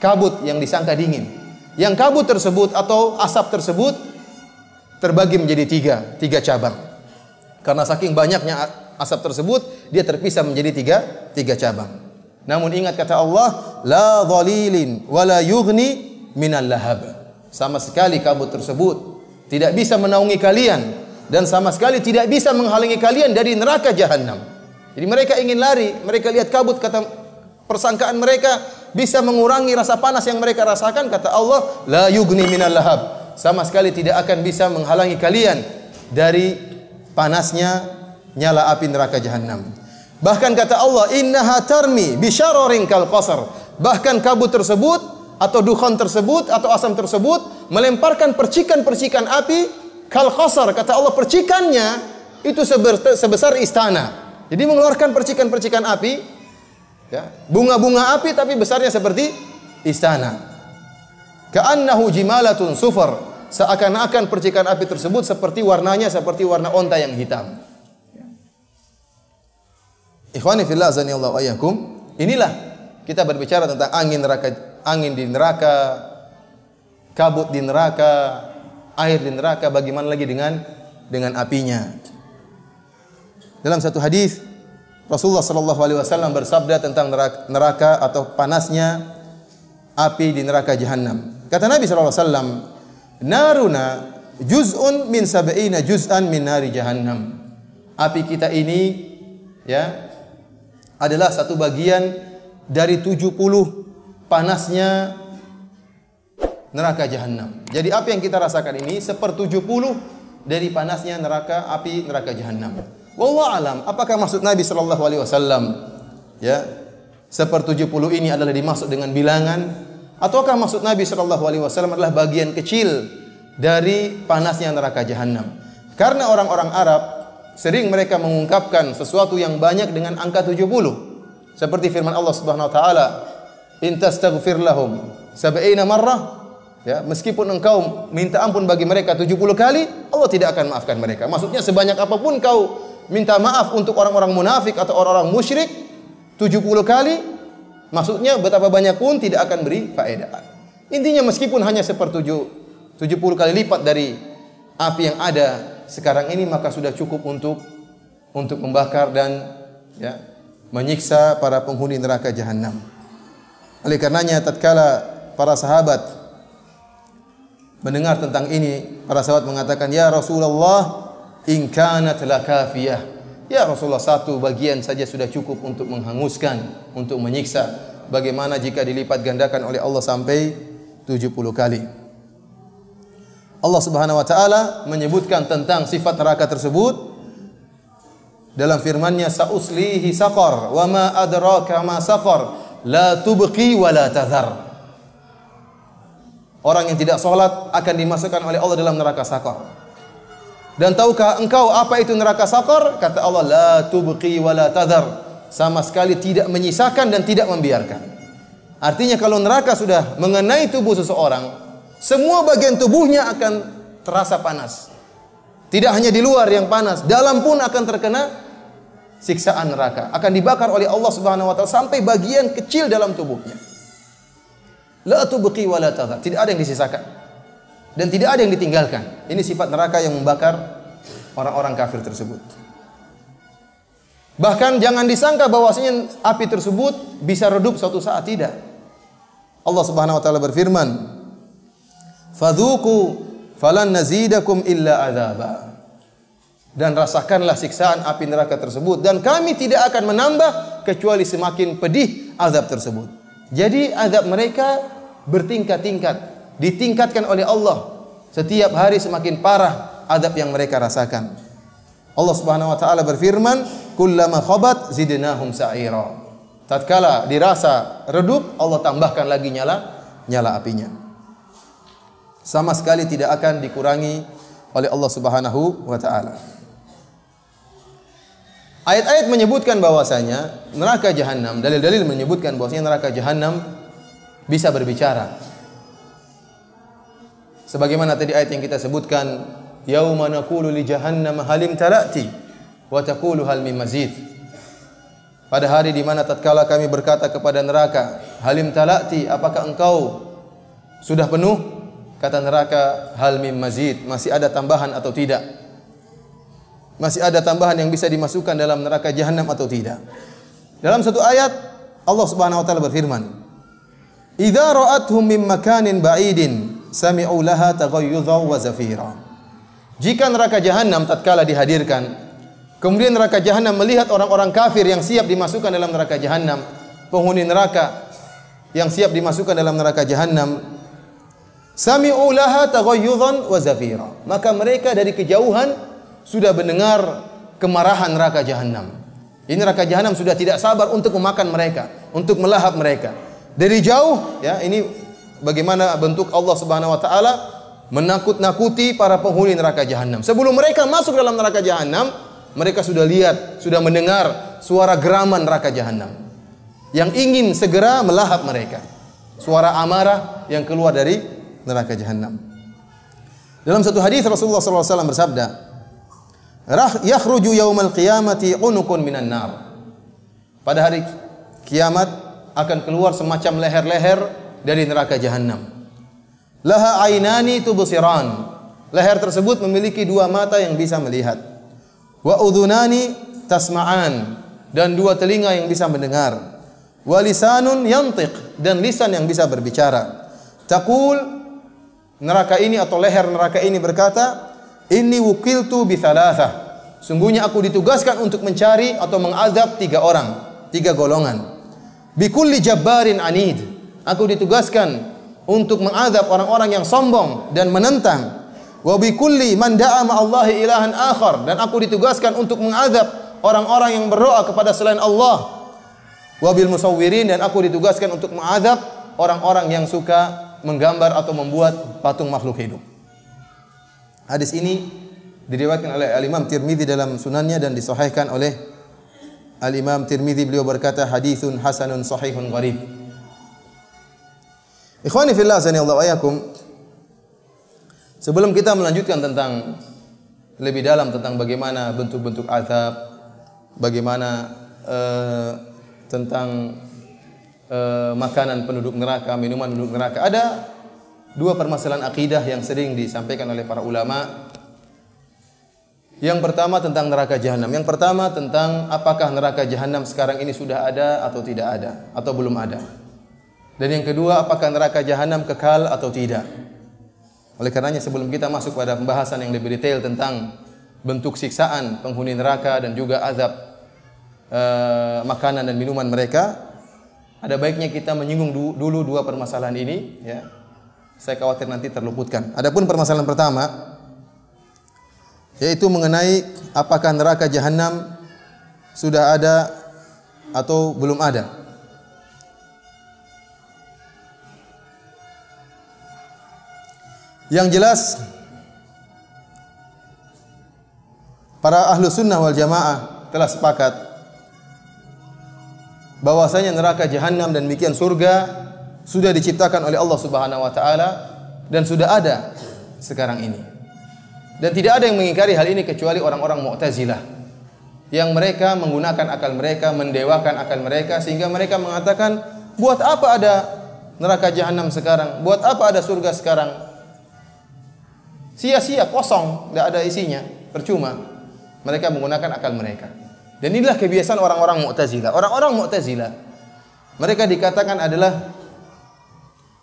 kabut yang disangka dingin. Yang kabut tersebut atau asap tersebut terbagi menjadi tiga cabang. Karena saking banyaknya asap tersebut, dia terpisah menjadi tiga cabang. Namun ingat kata Allah, la dhalilin wa la yughni minal lahab. Sama sekali kabut tersebut tidak bisa menaungi kalian dan sama sekali tidak bisa menghalangi kalian dari neraka jahanam. Jadi mereka ingin lari, mereka lihat kabut, kata persangkaan mereka bisa mengurangi rasa panas yang mereka rasakan. Kata Allah, la yughni minal lahab. Sama sekali tidak akan bisa menghalangi kalian dari panasnya nyala api neraka jahanam. Bahkan kata Allah, innaha tarmi bisyararin kal qasar. Bahkan kabut tersebut atau dukhan tersebut atau asam tersebut melemparkan percikan-percikan api kal qasar. Kata Allah, percikannya itu sebesar istana. Jadi mengeluarkan percikan-percikan api, ya, bunga-bunga api tapi besarnya seperti istana. Ka'annahu jimalatun sufar. Seakan-akan percikan api tersebut seperti warnanya seperti warna onta yang hitam. Ikhwani fillah azanillahu ayyakum. Inilah kita berbicara tentang angin di neraka, kabut di neraka, air di neraka, bagaimana lagi dengan apinya. Dalam satu hadis Rasulullah sallallahu alaihi wasallam bersabda tentang neraka atau panasnya api di neraka jahanam. Kata Nabi sallallahu alaihi wasallam, "Naruna juz'un min sab'ina juz'an min nari jahannam." Api kita ini, ya, adalah satu bagian dari 70 panasnya neraka jahanam. Jadi apa yang kita rasakan ini 1/70 dari panasnya api neraka jahanam. Wallahu alam, apakah maksud Nabi sallallahu alaihi wasallam, ya, 1/70 ini adalah dimaksud dengan bilangan, ataukah maksud Nabi sallallahu alaihi wasallam adalah bagian kecil dari panasnya neraka jahanam? Karena orang-orang Arab sering mereka mengungkapkan sesuatu yang banyak dengan angka 70. Seperti firman Allah Subhanahu wa taala, "In tastaghfir lahum 70 marrah." Ya, meskipun engkau minta ampun bagi mereka 70 kali, Allah tidak akan maafkan mereka. Maksudnya sebanyak apapun kau minta maaf untuk orang-orang munafik atau orang-orang musyrik 70 kali, maksudnya betapa banyak pun tidak akan beri faedah. Intinya meskipun hanya 70 kali lipat dari api yang ada sekarang ini, maka sudah cukup untuk membakar dan, ya, menyiksa para penghuni neraka jahanam. Oleh karenanya tatkala para sahabat mendengar tentang ini, para sahabat mengatakan, "Ya Rasulullah, in kanat lakafiyah." Ya Rasulullah, satu bagian saja sudah cukup untuk menghanguskan, untuk menyiksa. Bagaimana jika dilipat gandakan oleh Allah sampai 70 kali? Allah Subhanahu wa taala menyebutkan tentang sifat neraka tersebut dalam firman-Nya, "Sa'uslihi saqar, wa ma adraka ma saqar, la tubqi wa la tadhar." Orang yang tidak sholat akan dimasukkan oleh Allah dalam neraka sakor. Dan tahukah engkau apa itu neraka sakor? Kata Allah, la tubqi wa la tadhar. Sama sekali tidak menyisakan dan tidak membiarkan. Artinya kalau neraka sudah mengenai tubuh seseorang, semua bagian tubuhnya akan terasa panas. Tidak hanya di luar yang panas, dalam pun akan terkena siksaan neraka. Akan dibakar oleh Allah Subhanahu wa taala sampai bagian kecil dalam tubuhnya. La tubqi wa la tadhar. Tidak ada yang disisakan dan tidak ada yang ditinggalkan. Ini sifat neraka yang membakar orang-orang kafir tersebut. Bahkan jangan disangka bahwasanya api tersebut bisa redup suatu saat, tidak. Allah Subhanahu wa taala berfirman, "Fadzuqu falan nazidakum illa adzaba." Dan rasakanlah siksaan api neraka tersebut dan kami tidak akan menambah kecuali semakin pedih azab tersebut. Jadi azab mereka bertingkat-tingkat, ditingkatkan oleh Allah. Setiap hari semakin parah azab yang mereka rasakan. Allah Subhanahu wa taala berfirman, "Kullama khabat zidnahum sa'ira." Tatkala dirasa redup, Allah tambahkan lagi nyala apinya. Sama sekali tidak akan dikurangi oleh Allah Subhanahu wa taala. Ayat-ayat menyebutkan bahwasanya neraka jahanam, dalil-dalil menyebutkan bahwasanya neraka jahanam bisa berbicara. Sebagaimana tadi ayat yang kita sebutkan, yauma naqulu li jahannam halim talati wa taqulu hal min mazid. Pada hari di mana tatkala kami berkata kepada neraka, halim talati, apakah engkau sudah penuh? Kata neraka, hal min mazid, masih ada tambahan atau tidak? Masih ada tambahan yang bisa dimasukkan dalam neraka jahanam atau tidak? Dalam satu ayat Allah Subhanahu wa taala berfirman, "Idza ra'athum min makanin ba'idin sami'u laha taghayyuzan wa zafira." Jika neraka jahanam tatkala dihadirkan, kemudian neraka jahanam melihat orang-orang kafir yang siap dimasukkan dalam neraka jahanam, penghuni neraka yang siap dimasukkan dalam neraka jahanam, sami'u laha taghayyuzan wa zafira. Maka mereka dari kejauhan sudah mendengar kemarahan neraka jahanam. Ini neraka jahanam sudah tidak sabar untuk memakan mereka, untuk melahap mereka. Dari jauh, ya, ini bagaimana bentuk Allah Subhanahu wa taala menakut-nakuti para penghuni neraka jahanam. Sebelum mereka masuk dalam neraka jahanam, mereka sudah lihat, sudah mendengar suara geraman neraka jahanam yang ingin segera melahap mereka. Suara amarah yang keluar dari neraka jahanam. Dalam satu hadis Rasulullah SAW bersabda, yakhruju yaumal qiyamati unukun minan nar. Pada hari kiamat akan keluar semacam leher-leher dari neraka jahanam. Laha ainani tubsiran. Leher tersebut memiliki dua mata yang bisa melihat. Wa udhunani tasma'an, dan dua telinga yang bisa mendengar. Wa lisanun yantiq, dan lisan yang bisa berbicara. Taqul, neraka ini atau leher neraka ini berkata, inni wukiltu bi thalathah. Sungguhnya aku ditugaskan untuk mencari atau mengazab 3 orang, 3 golongan. Bi kulli jabbarin anid. Aku ditugaskan untuk mengazab orang-orang yang sombong dan menentang. Wa bi kulli man da'a ma'allahi ilahan akhar, dan aku ditugaskan untuk mengazab orang-orang yang berdoa kepada selain Allah. Wa bil musawwirin, dan aku ditugaskan untuk mengazab orang-orang yang suka menggambar atau membuat patung makhluk hidup. Hadis ini diriwayatkan oleh Al-Imam Tirmidzi dalam sunannya dan disahihkan oleh Al-Imam Tirmidzi. Beliau berkata, hadithun hasanun sahihun gharib. Ikhwani fillah, azanillahu wa iyyakum. Sebelum kita melanjutkan tentang lebih dalam tentang bagaimana bentuk-bentuk azab, bagaimana tentang makanan penduduk neraka, minuman penduduk neraka, ada 2 permasalahan akidah yang sering disampaikan oleh para ulama. Yang pertama tentang neraka jahanam. Yang pertama tentang apakah neraka jahanam sekarang ini sudah ada atau tidak ada, atau belum ada. Dan yang kedua, apakah neraka jahanam kekal atau tidak. Oleh karenanya sebelum kita masuk pada pembahasan yang lebih detail tentang bentuk siksaan penghuni neraka dan juga azab makanan dan minuman mereka, ada baiknya kita menyinggung dulu 2 permasalahan ini, ya. Saya khawatir nanti terluputkan. Adapun permasalahan pertama, yaitu mengenai apakah neraka jahanam sudah ada atau belum ada. Yang jelas para ahlu sunnah wal jamaah telah sepakat bahwasanya neraka jahanam dan demikian surga sudah diciptakan oleh Allah Subhanahu wa taala dan sudah ada sekarang ini. Dan tidak ada yang mengingkari hal ini kecuali orang-orang Mu'tazilah yang mereka menggunakan akal mereka, mendewakan akal mereka sehingga mereka mengatakan, buat apa ada neraka jahanam sekarang? Buat apa ada surga sekarang? Sia-sia, kosong, tidak ada isinya, percuma. Mereka menggunakan akal mereka. Dan inilah kebiasaan orang-orang Mu'tazilah. Orang-orang Mu'tazilah, mereka dikatakan adalah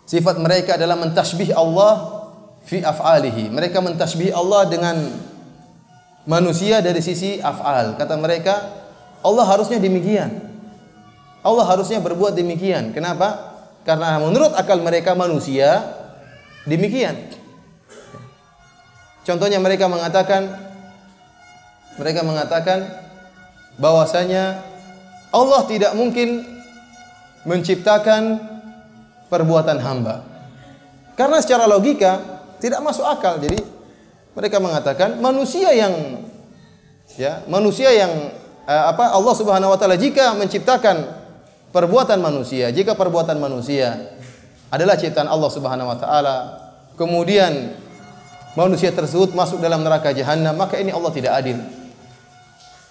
sifat mereka adalah mentasbih Allah fi af'alihi. Mereka mentasbih Allah dengan manusia dari sisi af'al. Kata mereka, Allah harusnya demikian. Allah harusnya berbuat demikian. Kenapa? Karena menurut akal mereka manusia demikian. Contohnya mereka mengatakan bahwasanya Allah tidak mungkin menciptakan perbuatan hamba. Karena secara logika tidak masuk akal. Jadi mereka mengatakan manusia yang Allah Subhanahu wa taala jika menciptakan perbuatan manusia, jika perbuatan manusia adalah ciptaan Allah Subhanahu wa taala, kemudian manusia tersebut masuk dalam neraka jahanam, maka ini Allah tidak adil.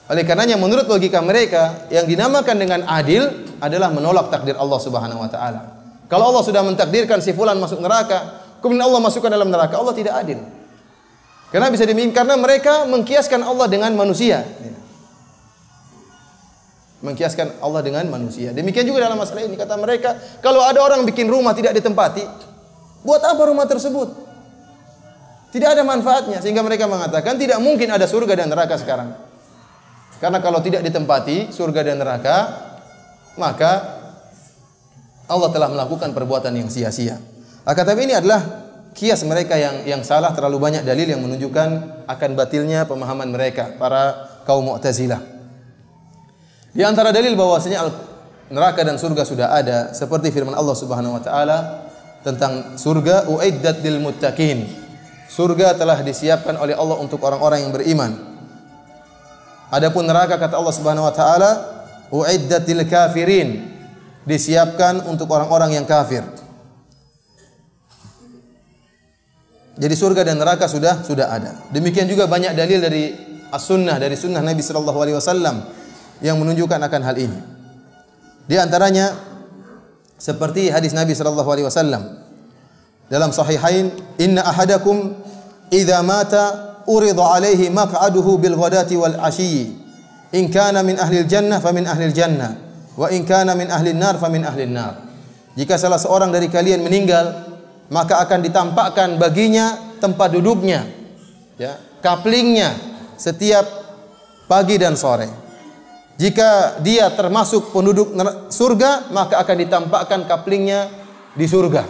Oleh karenanya menurut logika mereka yang dinamakan dengan adil adalah menolak takdir Allah Subhanahu wa taala. Kalau Allah sudah mentakdirkan si fulan masuk neraka, kemudian Allah masukkan dalam neraka, Allah tidak adil. Karena bisa demikian, karena mereka mengkiaskan Allah dengan manusia. Mengkiaskan Allah dengan manusia. Demikian juga dalam masalah ini, kata mereka, kalau ada orang bikin rumah tidak ditempati, buat apa rumah tersebut? Tidak ada manfaatnya. Sehingga mereka mengatakan tidak mungkin ada surga dan neraka sekarang. Karena kalau tidak ditempati surga dan neraka, maka Allah telah melakukan perbuatan yang sia-sia. Tapi ini adalah kias mereka yang salah. Terlalu banyak dalil yang menunjukkan akan batilnya pemahaman mereka, para kaum Mu'tazilah. Di antara dalil bahwasanya neraka dan surga sudah ada, seperti firman Allah Subhanahu wa taala tentang surga, uiddat lil muttaqin. Surga telah disiapkan oleh Allah untuk orang-orang yang beriman. Adapun neraka, kata Allah Subhanahu wa taala, uiddat lil kafirin. Disiapkan untuk orang-orang yang kafir. Jadi surga dan neraka sudah ada. Demikian juga banyak dalil dari as-sunnah, dari sunnah Nabi sallallahu alaihi wasallam yang menunjukkan akan hal ini. Di antaranya seperti hadis Nabi sallallahu alaihi wasallam dalam sahihain, inna ahadakum idza mata urida alaihi maq'aduhu bil ghadati wal ashyi in kana min ahli jannah fa min ahli jannah wa in kana min ahli nar fa min ahli nar. Jika salah seorang dari kalian meninggal, maka akan ditampakkan baginya tempat duduknya, ya, kaplingnya setiap pagi dan sore. Jika dia termasuk penduduk surga, maka akan ditampakkan kaplingnya di surga,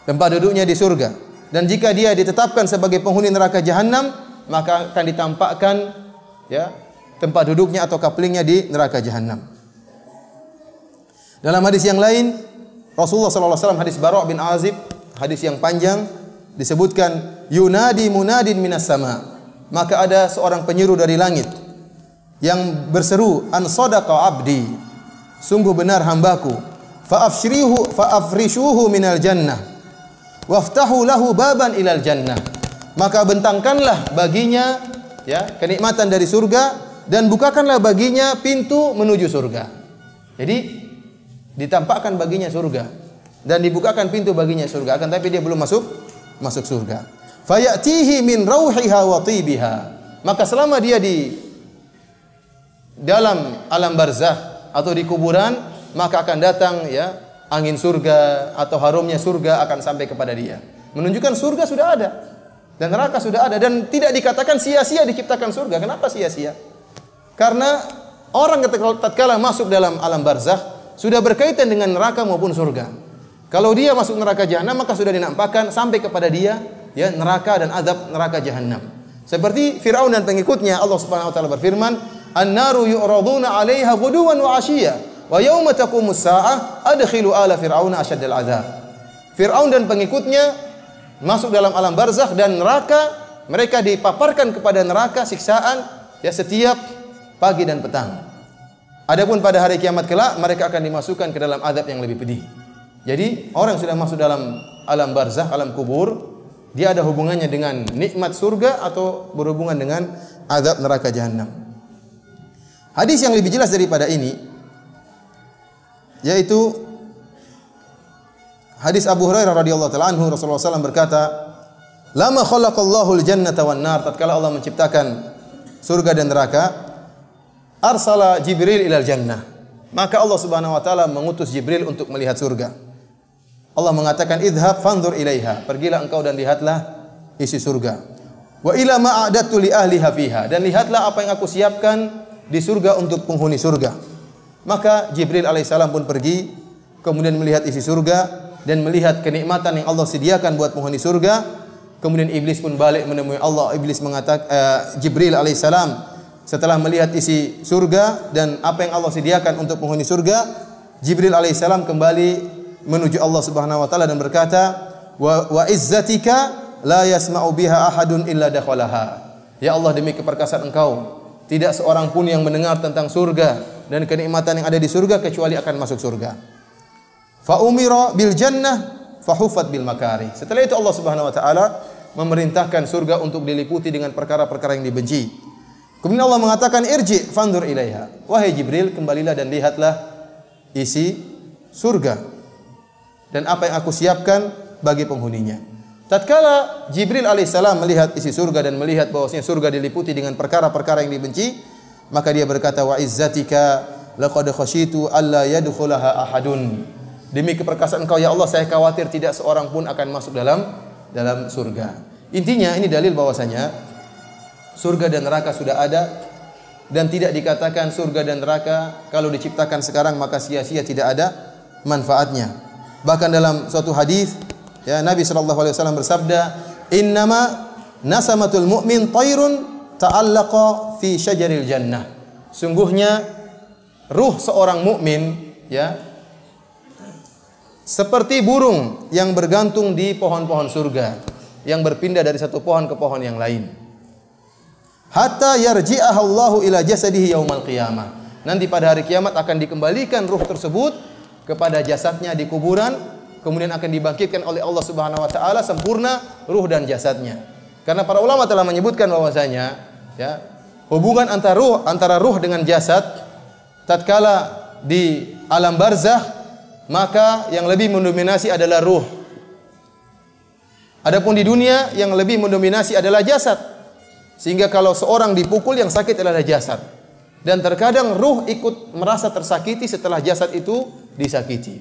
tempat duduknya di surga. Dan jika dia ditetapkan sebagai penghuni neraka jahanam, maka akan ditampakkan, ya, tempat duduknya atau kaplingnya di neraka jahanam. Dalam hadis yang lain, Rasulullah sallallahu alaihi wasallam, hadis Bara' bin Azib, hadis yang panjang, disebutkan yunadi munadin minas sama. Maka ada seorang penyeru dari langit yang berseru, an sadaqa abdi, sungguh benar hambaku, fa afrishuhu minal jannah waftahu lahu baban ilal jannah. Maka bentangkanlah baginya, ya, kenikmatan dari surga dan bukakanlah baginya pintu menuju surga. Jadi ditampakkan baginya surga dan dibukakan pintu baginya surga, akan tapi dia belum masuk surga. Fayatihi min rauhiha wa tibiha. Maka selama dia di dalam alam barzakh atau di kuburan, maka akan datang, ya, angin surga atau harumnya surga akan sampai kepada dia. Menunjukkan surga sudah ada dan neraka sudah ada, dan tidak dikatakan sia-sia diciptakan surga. Kenapa sia-sia? Karena orang tatkala masuk dalam alam barzakh sudah berkaitan dengan neraka maupun surga. Kalau dia masuk neraka jahanam, maka sudah dinampakkan sampai kepada dia, ya, neraka dan azab neraka jahanam. Seperti Firaun dan pengikutnya, Allah Subhanahu wa taala berfirman, "An-naru yu'raduna 'alaiha ghuduwan wa 'ashiyya, wa yauma taqumus saa'ah adkhilu ala fir'auna asyaddal 'adzab." Firaun dan pengikutnya masuk dalam alam barzakh dan neraka, mereka dipaparkan kepada neraka siksaan ya setiap pagi dan petang. Adapun pada hari kiamat kelak mereka akan dimasukkan ke dalam azab yang lebih pedih. Jadi orang yang sudah masuk dalam alam barzakh, alam kubur, dia ada hubungannya dengan nikmat surga atau berhubungan dengan azab neraka jahanam. Hadis yang lebih jelas daripada ini yaitu hadis Abu Hurairah radhiyallahu taala anhu, Rasulullah SAW berkata, "Lama khalaqallahu al-jannata wan nar." Tatkala Allah menciptakan surga dan neraka, arsala Jibril ilal jannah. Maka Allah Subhanahu wa taala mengutus Jibril untuk melihat surga. Allah mengatakan, "Idhhab fanzur ilaiha." Pergilah engkau dan lihatlah isi surga. "Wa ila ma a'dadtu li ahliha fiha." Dan lihatlah apa yang aku siapkan di surga untuk penghuni surga. Maka Jibril alaihissalam pun pergi, kemudian melihat isi surga dan melihat kenikmatan yang Allah sediakan buat penghuni surga. Kemudian iblis pun balik menemui Allah. Iblis mengatakan, Jibril alaihissalam setelah melihat isi surga dan apa yang Allah sediakan untuk penghuni surga, Jibril alaihissalam kembali menuju Allah Subhanahu wa taala dan berkata, "Wa izzatika la yasma'u biha ahadun illa dakhalaha." Ya Allah, demi keperkasaan Engkau, tidak seorang pun yang mendengar tentang surga dan kenikmatan yang ada di surga kecuali akan masuk surga. Fa umira bil jannah fa hufat bil makari. Setelah itu Allah Subhanahu wa taala memerintahkan surga untuk diliputi dengan perkara-perkara yang dibenci. Kemudian Allah mengatakan, "Irji fanzur ilaiha." Wahai Jibril, kembalilah dan lihatlah isi surga dan apa yang aku siapkan bagi penghuninya. Tatkala Jibril alaihissalam melihat isi surga dan melihat bahwasanya surga diliputi dengan perkara-perkara yang dibenci, maka dia berkata, "Wa izzatika laqad khasyitu alla yadkhulaha ahadun." Demi keperkasaan Engkau ya Allah, saya khawatir tidak seorang pun akan masuk dalam surga. Intinya ini dalil bahwasanya surga dan neraka sudah ada dan tidak dikatakan surga dan neraka kalau diciptakan sekarang maka sia-sia, tidak ada manfaatnya. Bahkan dalam suatu hadis ya Nabi sallallahu alaihi wasallam bersabda, "Innama nasamatul mu'min tairun ta'allaqa fi syajaril jannah." Sungguhnya ruh seorang mukmin ya seperti burung yang bergantung di pohon-pohon surga yang berpindah dari satu pohon ke pohon yang lain. Hatta yarji'aha Allahu ila jasadihi yaumal qiyamah. Nanti pada hari kiamat akan dikembalikan ruh tersebut kepada jasadnya di kuburan, kemudian akan dibangkitkan oleh Allah Subhanahu wa taala sempurna ruh dan jasadnya. Karena para ulama telah menyebutkan bahwasanya ya, hubungan antara ruh dengan jasad tatkala di alam barzakh maka yang lebih mendominasi adalah ruh. Adapun di dunia yang lebih mendominasi adalah jasad. Sehingga kalau seorang dipukul yang sakit adalah jasad. Dan terkadang ruh ikut merasa tersakiti setelah jasad itu disakiti.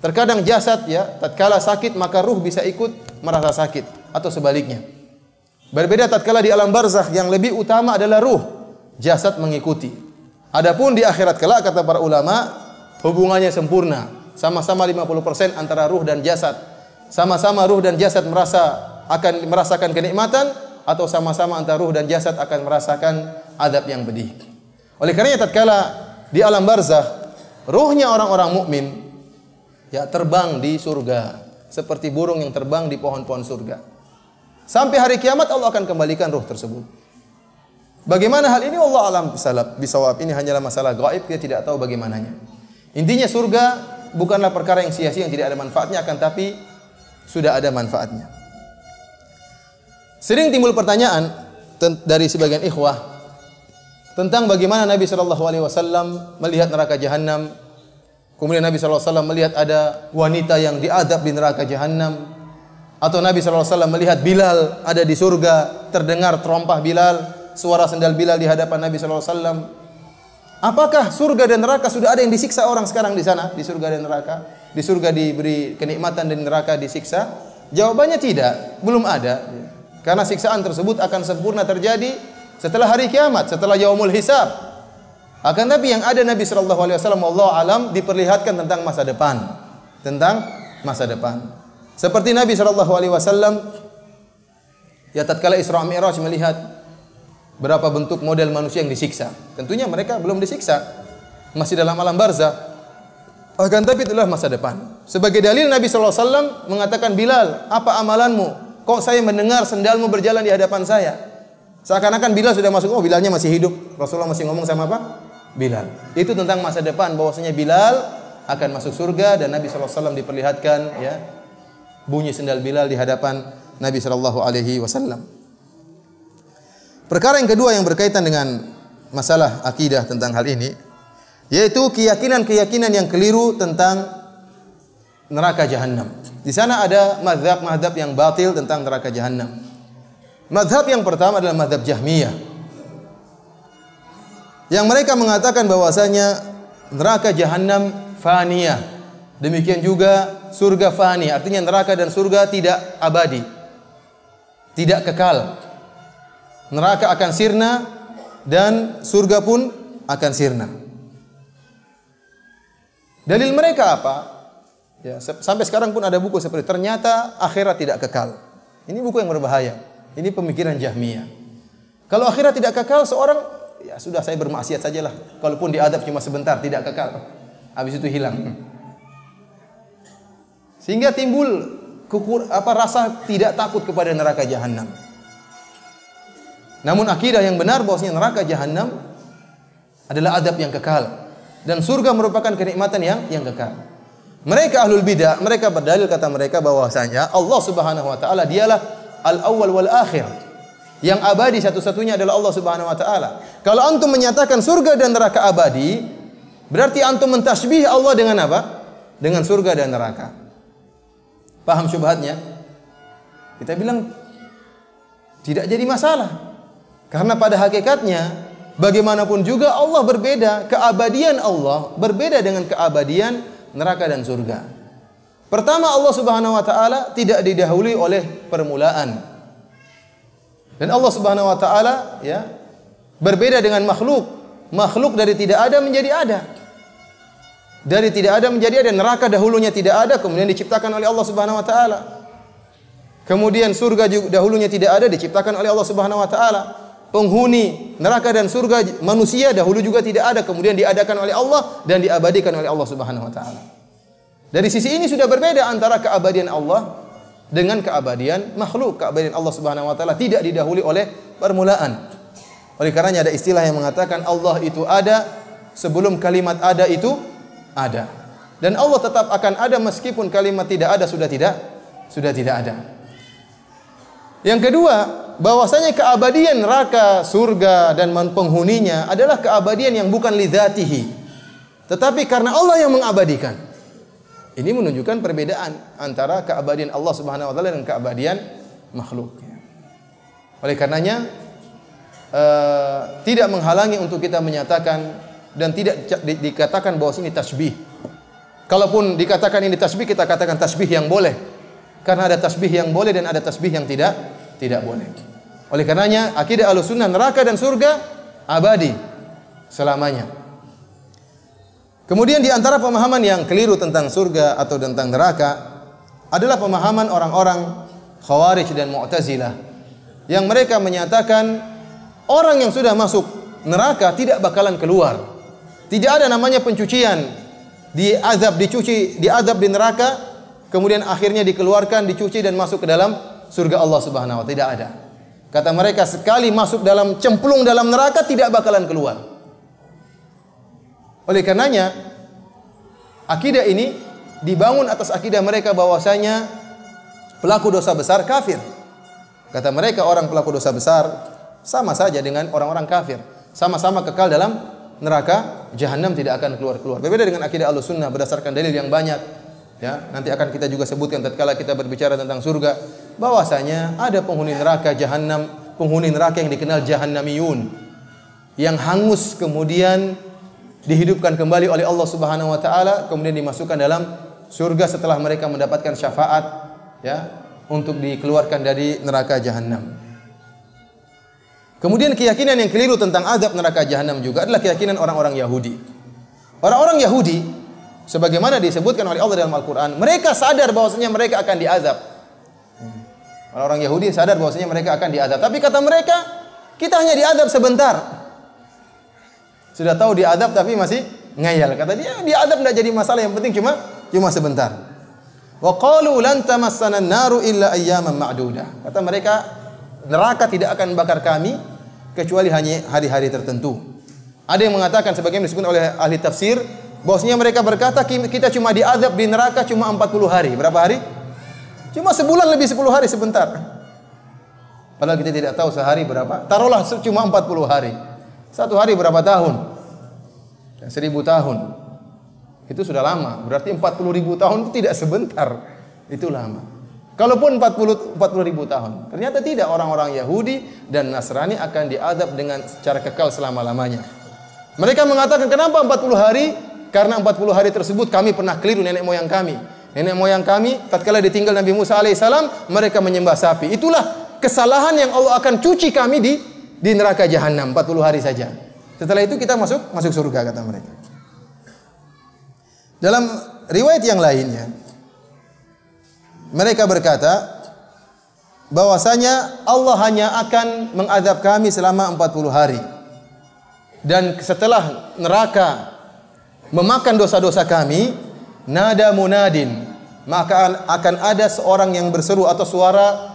Terkadang jasad ya tatkala sakit maka ruh bisa ikut merasa sakit atau sebaliknya. Berbeda tatkala di alam barzakh yang lebih utama adalah ruh, jasad mengikuti. Adapun di akhirat kelak kata para ulama hubungannya sempurna. Sama-sama 50% antara ruh dan jasad. Sama-sama ruh dan jasad akan merasakan kenikmatan atau sama-sama antara ruh dan jasad akan merasakan azab yang pedih. Oleh karenanya tatkala di alam barzakh ruhnya orang-orang mukmin ya terbang di surga seperti burung yang terbang di pohon-pohon surga. Sampai hari kiamat Allah akan kembalikan ruh tersebut. Bagaimana hal ini Allah alam bisawab. Ini hanyalah masalah gaib, kita tidak tahu bagaimananya. Intinya surga bukanlah perkara yang sia-sia yang tidak ada manfaatnya, akan tapi sudah ada manfaatnya. Sering timbul pertanyaan dari sebagian ikhwah tentang bagaimana Nabi SAW melihat neraka jahanam. Kemudian Nabi SAW melihat ada wanita yang diadab di neraka jahanam. Atau Nabi SAW melihat Bilal ada di surga, terdengar terompah Bilal, suara sendal Bilal di hadapan Nabi SAW. Apakah surga dan neraka sudah ada yang disiksa orang sekarang di sana? Di surga dan neraka? Di surga diberi kenikmatan dan di neraka disiksa? Jawabannya tidak, belum ada. Karena siksaan tersebut akan sempurna terjadi setelah hari kiamat, setelah yaumul hisab. Akan tapi yang ada Nabi SAW wallahu alam diperlihatkan tentang masa depan. Tentang masa depan. Seperti Nabi SAW ya tatkala Isra Mi'raj melihat berapa bentuk model manusia yang disiksa. Tentunya mereka belum disiksa, masih dalam alam barzakh. Akan tapi itulah masa depan. Sebagai dalil Nabi SAW mengatakan, Bilal, apa amalanmu? kok saya mendengar sendalmu berjalan di hadapan saya. Seakan-akan Bilal sudah masuk. Oh, Bilalnya masih hidup. Rasulullah masih ngomong sama apa? Bilal. Itu tentang masa depan, bahwasanya Bilal akan masuk surga, dan Nabi SAW diperlihatkan ya bunyi sendal Bilal di hadapan Nabi SAW. Perkara yang kedua yang berkaitan dengan masalah akidah tentang hal ini, yaitu keyakinan-keyakinan yang keliru tentang neraka jahanam. Di sana ada mazhab-mazhab yang batil tentang neraka jahanam. Mazhab yang pertama adalah mazhab Jahmiyah, yang mereka mengatakan bahwasanya neraka jahanam faniyah. Demikian juga surga fani, artinya neraka dan surga tidak abadi, tidak kekal. Neraka akan sirna dan surga pun akan sirna. Dalil mereka apa? Ya, sampai sekarang pun ada buku seperti ternyata akhirat tidak kekal. Ini buku yang berbahaya. Ini pemikiran Jahmiyah. Kalau akhirat tidak kekal, seorang ya sudah, saya bermaksiat sajalah. Kalaupun diadab cuma sebentar, tidak kekal. Habis itu hilang. Sehingga timbul rasa tidak takut kepada neraka jahanam. Namun akidah yang benar bahwasanya neraka jahanam adalah adab yang kekal, dan surga merupakan kenikmatan yang kekal. Mereka ahlul bidah, mereka berdalil, kata mereka, bahwasanya Allah Subhanahu wa taala dialah al-awwal wal akhir. Yang abadi satu-satunya adalah Allah Subhanahu wa taala. Kalau antum menyatakan surga dan neraka abadi, berarti antum mentasbih Allah dengan apa? Dengan surga dan neraka. Paham syubhatnya? Kita bilang tidak jadi masalah. Karena pada hakikatnya bagaimanapun juga Allah berbeda, keabadian Allah berbeda dengan keabadian neraka dan surga. Pertama, Allah Subhanahu wa taala tidak didahului oleh permulaan. Dan Allah Subhanahu wa taala ya berbeda dengan makhluk. Makhluk dari tidak ada menjadi ada. Dari tidak ada menjadi ada. Neraka dahulunya tidak ada, kemudian diciptakan oleh Allah Subhanahu wa taala. Kemudian surga juga dahulunya tidak ada, diciptakan oleh Allah Subhanahu wa taala. Penghuni neraka dan surga manusia dahulu juga tidak ada, kemudian diadakan oleh Allah dan diabadikan oleh Allah Subhanahu wa taala. Dari sisi ini sudah berbeda antara keabadian Allah dengan keabadian makhluk. Keabadian Allah Subhanahu wa taala tidak didahului oleh permulaan. Oleh karenanya ada istilah yang mengatakan Allah itu ada sebelum kalimat ada itu ada. Dan Allah tetap akan ada meskipun kalimat tidak ada sudah tidak ada. Yang kedua, bahwasanya keabadian neraka, surga dan penghuninya adalah keabadian yang bukan lidzatihi, tetapi karena Allah yang mengabadikan. Ini menunjukkan perbedaan antara keabadian Allah Subhanahu wa taala dan keabadian makhluk. Oleh karenanya tidak menghalangi untuk kita menyatakan dan tidak dikatakan bahwa ini tasbih. Kalaupun dikatakan ini tasbih, kita katakan tasbih yang boleh. Karena ada tasbih yang boleh dan ada tasbih yang tidak boleh. Oleh karenanya akidah Ahlussunnah neraka dan surga abadi selamanya. Kemudian di antara pemahaman yang keliru tentang surga atau tentang neraka adalah pemahaman orang-orang Khawarij dan Mu'tazilah, yang mereka menyatakan orang yang sudah masuk neraka tidak bakalan keluar. Tidak ada namanya pencucian, diazab, dicuci, diazab di neraka, kemudian akhirnya dikeluarkan, dicuci dan masuk ke dalam surga Allah Subhanahu wa taala. Tidak ada. Kata mereka, sekali masuk dalam cemplung dalam neraka tidak bakalan keluar. Oleh karenanya akidah ini dibangun atas akidah mereka bahwasanya pelaku dosa besar kafir. Kata mereka, orang pelaku dosa besar sama saja dengan orang-orang kafir, sama-sama kekal dalam neraka jahanam, tidak akan keluar-keluar. Berbeda dengan akidah Ahlussunnah berdasarkan dalil yang banyak. Ya, nanti akan kita juga sebutkan tatkala kita berbicara tentang surga, bahwasanya ada penghuni neraka jahanam, penghuni neraka yang dikenal jahannamiyun, yang hangus kemudian dihidupkan kembali oleh Allah Subhanahu wa taala, kemudian dimasukkan dalam surga setelah mereka mendapatkan syafaat ya untuk dikeluarkan dari neraka jahanam. Kemudian keyakinan yang keliru tentang azab neraka jahanam juga adalah keyakinan orang-orang Yahudi. Orang-orang Yahudi sebagaimana disebutkan oleh Allah dalam Al-Quran, mereka sadar bahwasanya mereka akan diazab. Orang-orang Yahudi sadar bahwasanya mereka akan diazab. Tapi kata mereka, kita hanya diazab sebentar. Sudah tahu diazab tapi masih ngeyel. Kata dia, diazab tidak jadi masalah, yang penting cuma sebentar. Wa qalu lan tamassana an-naru illa ayyaman ma'dudah. Kata mereka, neraka tidak akan membakar kami kecuali hanya hari-hari tertentu. Ada yang mengatakan sebagaimana disebut oleh ahli tafsir, bahwasanya mereka berkata kita cuma diazab di neraka cuma 40 hari. Berapa hari? Cuma sebulan lebih 10 hari sebentar. Padahal kita tidak tahu sehari berapa. Taruhlah cuma 40 hari. Satu hari berapa tahun? 1000 tahun. Itu sudah lama. Berarti 40.000 tahun itu tidak sebentar. Itu lama. Kalaupun 40.000 tahun. Ternyata tidak, orang-orang Yahudi dan Nasrani akan diazab dengan secara kekal selama-lamanya. Mereka mengatakan kenapa 40 hari? Karena 40 hari tersebut kami pernah keliru nenek moyang kami. Nenek moyang kami tatkala ditinggal Nabi Musa alaihissalam, mereka menyembah sapi. Itulah kesalahan yang Allah akan cuci kami di neraka jahanam 40 hari saja. Setelah itu kita masuk surga, kata mereka. Dalam riwayat yang lainnya, mereka berkata bahwasanya Allah hanya akan mengazab kami selama 40 hari. Dan setelah neraka memakan dosa-dosa kami, nada munadin, maka akan ada seorang yang berseru atau suara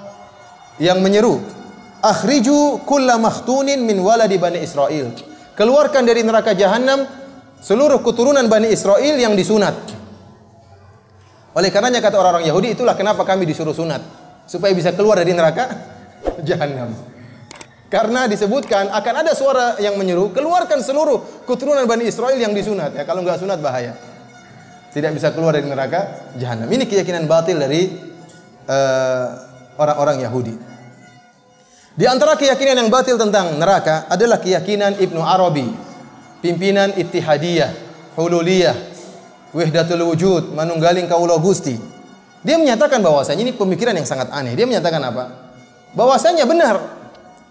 yang menyeru, akhriju kulla makhtunin min waladi Bani Israel. Keluarkan dari neraka jahanam seluruh keturunan Bani Israel yang disunat. Oleh karenanya kata orang-orang Yahudi, itulah kenapa kami disuruh sunat, supaya bisa keluar dari neraka jahanam. Karena disebutkan akan ada suara yang menyeru, keluarkan seluruh keturunan Bani Israel yang disunat. Ya, kalau enggak sunat bahaya. Tidak bisa keluar dari neraka jahanam. Ini keyakinan batil dari orang-orang Yahudi. Di antara keyakinan yang batil tentang neraka adalah keyakinan Ibnu Arabi, pimpinan Ittihadiyah, Hululiyah, Wahdatul Wujud, manunggaling kaula Gusti. Dia menyatakan bahwasanya ini pemikiran yang sangat aneh. Dia menyatakan apa? Bahwasanya benar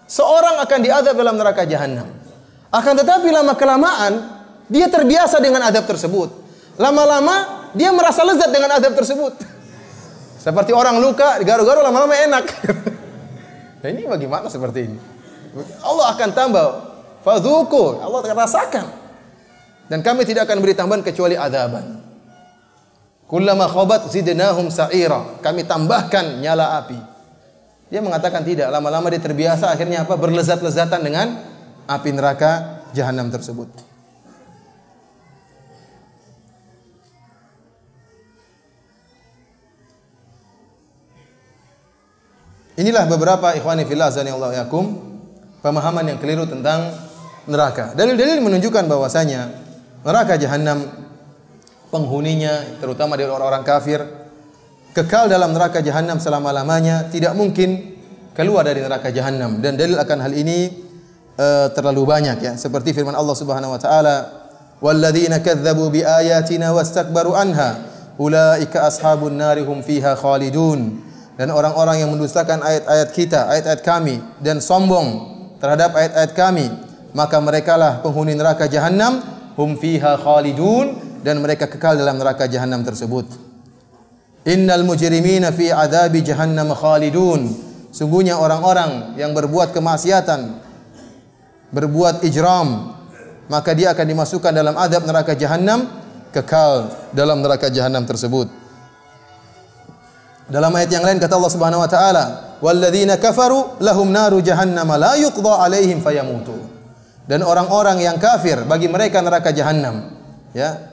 seorang akan diazab dalam neraka jahanam. Akan tetapi lama kelamaan dia terbiasa dengan azab tersebut. Lama-lama dia merasa lezat dengan azab tersebut. Seperti orang luka, garu-garu lama-lama enak. Nah, ini bagaimana seperti ini? Allah akan tambah, fadzuku, Allah akan rasakan. Dan kami tidak akan beri tambahan kecuali azaban. Kullama khabat zidnahum sa'ira. Kami tambahkan nyala api. Dia mengatakan tidak, lama-lama dia terbiasa, akhirnya apa? Berlezat-lezatan dengan api neraka jahanam tersebut. Inilah beberapa ikhwani fillah azanillahu yakum, pemahaman yang keliru tentang neraka. Dalil-dalil menunjukkan bahwasanya neraka jahanam penghuninya terutama dari orang-orang kafir kekal dalam neraka jahanam selama-lamanya, tidak mungkin keluar dari neraka jahanam. Dan dalil akan hal ini terlalu banyak, ya. Seperti firman Allah Subhanahu wa taala, "Walladzina kadzdzabu biayatina wastakbaru anha ulaika ashabun nari hum fiha khalidun." Dan orang-orang yang mendustakan ayat-ayat kita, ayat-ayat kami, dan sombong terhadap ayat-ayat kami, maka merekalah penghuni neraka jahanam, hum fiha khalidun, dan mereka kekal dalam neraka jahanam tersebut. Innal mujrimina fi adzabi jahannam khalidun. Sungguhnya orang-orang yang berbuat kemaksiatan, berbuat ijram, maka dia akan dimasukkan dalam azab neraka jahanam, kekal dalam neraka jahanam tersebut. Dalam ayat yang lain kata Allah Subhanahu wa taala, "Walladzina kafaru lahum naru jahannam la yuqda 'alaihim fayamutu." Dan orang-orang yang kafir bagi mereka neraka jahanam, ya.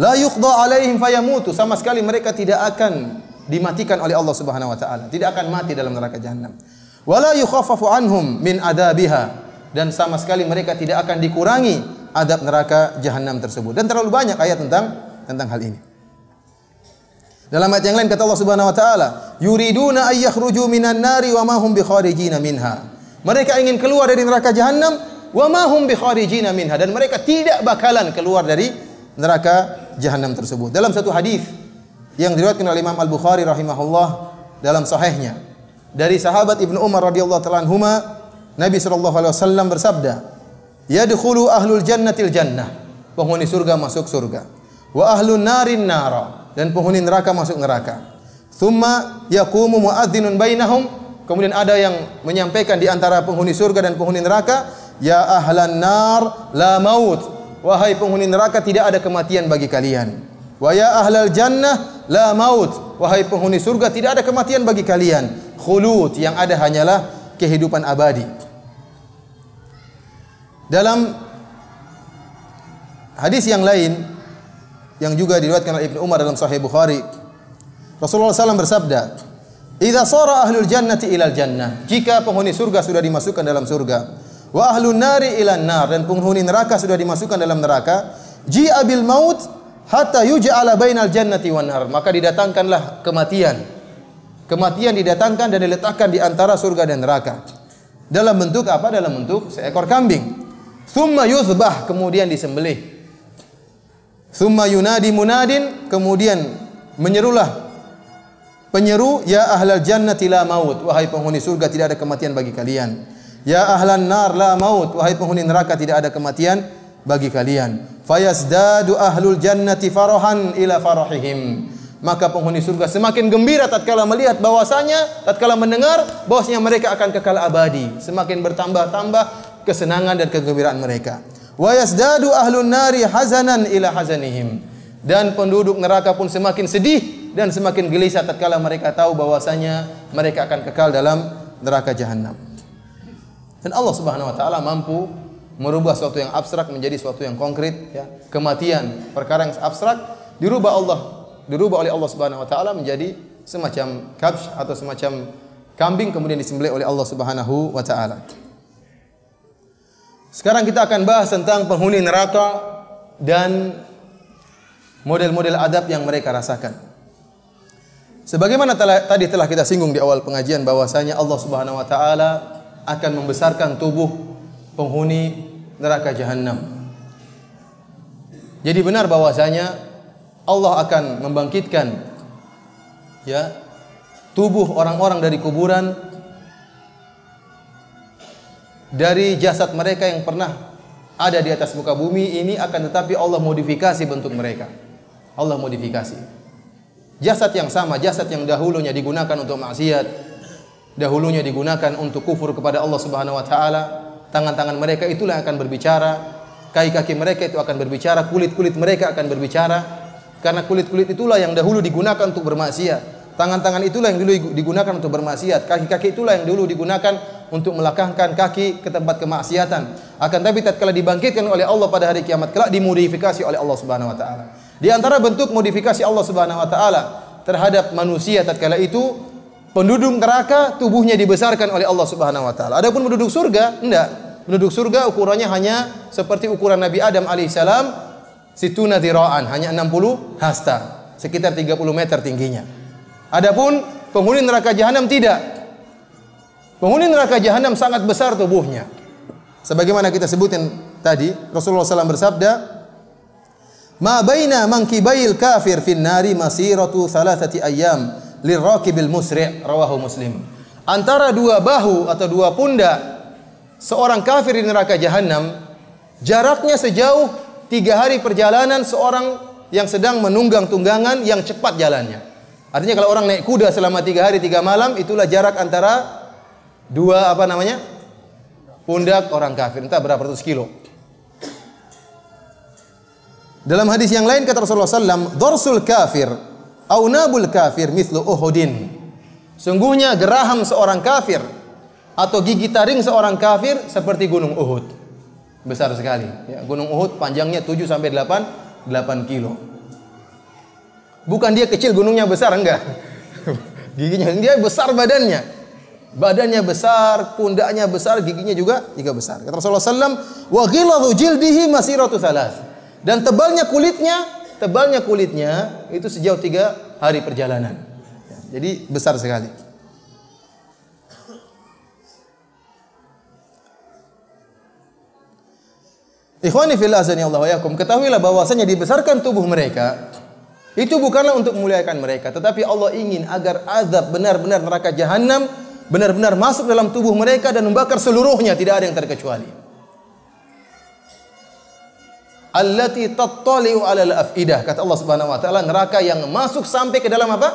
La yuqda 'alaihim fayamutu, sama sekali mereka tidak akan dimatikan oleh Allah Subhanahu wa taala, tidak akan mati dalam neraka jahanam. Wala yukhaffafu anhum min adabiha, dan sama sekali mereka tidak akan dikurangi adab neraka jahanam tersebut. Dan terlalu banyak ayat tentang hal ini. Dalam ayat yang lain kata Allah Subhanahu wa taala, yuriduna ay yakhruju minan nari wa ma hum bikharijina minha. Mereka ingin keluar dari neraka jahanam, wa ma hum bikharijina minha, dan mereka tidak bakalan keluar dari neraka jahanam tersebut. Dalam satu hadis yang diriwayatkan oleh Imam Al-Bukhari rahimahullah dalam sahihnya dari sahabat Ibnu Umar radhiyallahu ta'ala anhuma, Nabi sallallahu alaihi wasallam bersabda, yadkhulu ahlul jannatil jannah, penghuni surga masuk surga, wa ahlun narin nara, dan penghuni neraka masuk neraka. Tsumma yaqumu muadzdzinun bainahum, kemudian ada yang menyampaikan di antara penghuni surga dan penghuni neraka, ya ahlan nar la maut, wahai penghuni neraka tidak ada kematian bagi kalian. Wa ya ahlal jannah la maut, wahai penghuni surga, tidak ada kematian bagi kalian. Khulud, yang ada hanyalah kehidupan abadi. Dalam hadis yang lain yang juga diriwayatkan oleh Ibnu Umar dalam Sahih Bukhari, Rasulullah SAW bersabda, "Idza sara ahlul jannati ilal jannah." Jika penghuni surga sudah dimasukkan dalam surga, wa ahlun nari ilan nar, dan penghuni neraka sudah dimasukkan dalam neraka, ji'a bil maut hatta yuj'ala bainal jannati wan nar. Maka didatangkanlah kematian. Kematian didatangkan dan diletakkan di antara surga dan neraka. Dalam bentuk apa? Dalam bentuk seekor kambing. Tsumma yuzbah, kemudian disembelih. Tsumma yunadi munadin, kemudian menyerulah penyeru, ya ahlal jannati la maut, wahai penghuni surga tidak ada kematian bagi kalian. Ya ahlan nar la maut, wahai penghuni neraka tidak ada kematian bagi kalian. Fayasdadu ahlul jannati farahan ila farahihim. Maka penghuni surga semakin gembira tatkala melihat bahwasanya, tatkala mendengar bahwasanya mereka akan kekal abadi. Semakin bertambah-tambah kesenangan dan kegembiraan mereka. Wa yasdadu ahlun nari hazanan ila hazanihim. Dan penduduk neraka pun semakin sedih dan semakin gelisah tatkala mereka tahu bahwasanya mereka akan kekal dalam neraka jahanam. Dan Allah Subhanahu wa taala mampu merubah sesuatu yang abstrak menjadi sesuatu yang konkret, ya. Kematian, perkara yang abstrak dirubah oleh Allah Subhanahu wa taala menjadi semacam kabsh atau semacam kambing, kemudian disembelih oleh Allah Subhanahu wa taala. Sekarang kita akan bahas tentang penghuni neraka dan model-model adab yang mereka rasakan. Sebagaimana tadi telah kita singgung di awal pengajian bahwasanya Allah Subhanahu wa taala akan membesarkan tubuh penghuni neraka jahanam. Jadi benar bahwasanya Allah akan membangkitkan, ya, tubuh orang-orang dari kuburan, dari jasad mereka yang pernah ada di atas muka bumi ini, akan tetapi Allah modifikasi bentuk mereka. Allah modifikasi. Jasad yang sama, jasad yang dahulunya digunakan untuk maksiat, dahulunya digunakan untuk kufur kepada Allah Subhanahu wa taala, tangan-tangan mereka itulah yang akan berbicara, kaki-kaki mereka itu akan berbicara, kulit-kulit mereka akan berbicara, karena kulit-kulit itulah yang dahulu digunakan untuk bermaksiat, tangan-tangan itulah yang dulu digunakan untuk bermaksiat, kaki-kaki itulah yang dulu digunakan untuk melangkahkan kaki ke tempat kemaksiatan. Akan tapi tatkala dibangkitkan oleh Allah pada hari kiamat kelak, dimodifikasi oleh Allah Subhanahu wa taala. Di antara bentuk modifikasi Allah Subhanahu wa taala terhadap manusia tatkala itu, penduduk neraka tubuhnya dibesarkan oleh Allah Subhanahu wa taala. Adapun penduduk surga, enggak. Penduduk surga ukurannya hanya seperti ukuran Nabi Adam alaihissalam, situna dhira'an, hanya 60 hasta, sekitar 30 meter tingginya. Adapun penghuni neraka jahanam tidak. Penghuni neraka jahanam sangat besar tubuhnya. Sebagaimana kita sebutin tadi, Rasulullah SAW bersabda, "Ma baina mankibail kafir fin nari masiratu thalathati ayyam lirakibil musri'," rawahu Muslim. Antara dua bahu atau dua pundak seorang kafir di neraka jahanam, jaraknya sejauh 3 hari perjalanan seorang yang sedang menunggang tunggangan yang cepat jalannya. Artinya kalau orang naik kuda selama 3 hari 3 malam, itulah jarak antara dua pundak orang kafir, entah berapa ratus kilo. Dalam hadis yang lain kata Rasulullah SAW, "Dorsul kafir, au nabul kafir, mithlu Uhudin." Sungguhnya geraham seorang kafir atau gigi taring seorang kafir seperti gunung Uhud. Besar sekali. Ya, gunung Uhud panjangnya 7 sampai 8 kilo. Bukan dia kecil gunungnya besar, enggak. Giginya dia besar badannya. Badannya besar, pundaknya besar, giginya juga besar. Kata Rasulullah SAW, wa ghiladu jildihi masiratu thalath. Dan tebalnya kulitnya itu sejauh 3 hari perjalanan. Jadi besar sekali. Ikhwani fillah azanillahu wa iyyakum, ketahuilah bahwasanya dibesarkan tubuh mereka itu bukanlah untuk memuliakan mereka, tetapi Allah ingin agar azab benar-benar neraka jahanam benar-benar masuk dalam tubuh mereka dan membakar seluruhnya, tidak ada yang terkecuali. Allati tattali'u 'alal afidah, kata Allah Subhanahu wa taala, neraka yang masuk sampai ke dalam apa?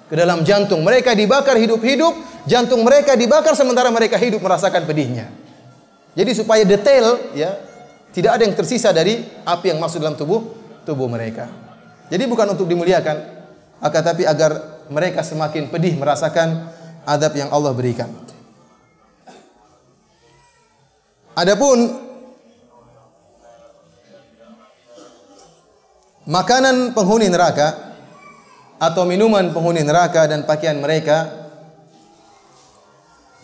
Ke dalam jantung. Mereka dibakar hidup-hidup, jantung mereka dibakar sementara mereka hidup merasakan pedihnya. Jadi supaya detail, ya, tidak ada yang tersisa dari api yang masuk dalam tubuh mereka. Jadi bukan untuk dimuliakan, akan tapi agar mereka semakin pedih merasakan azab yang Allah berikan. Adapun makanan penghuni neraka atau minuman penghuni neraka dan pakaian mereka,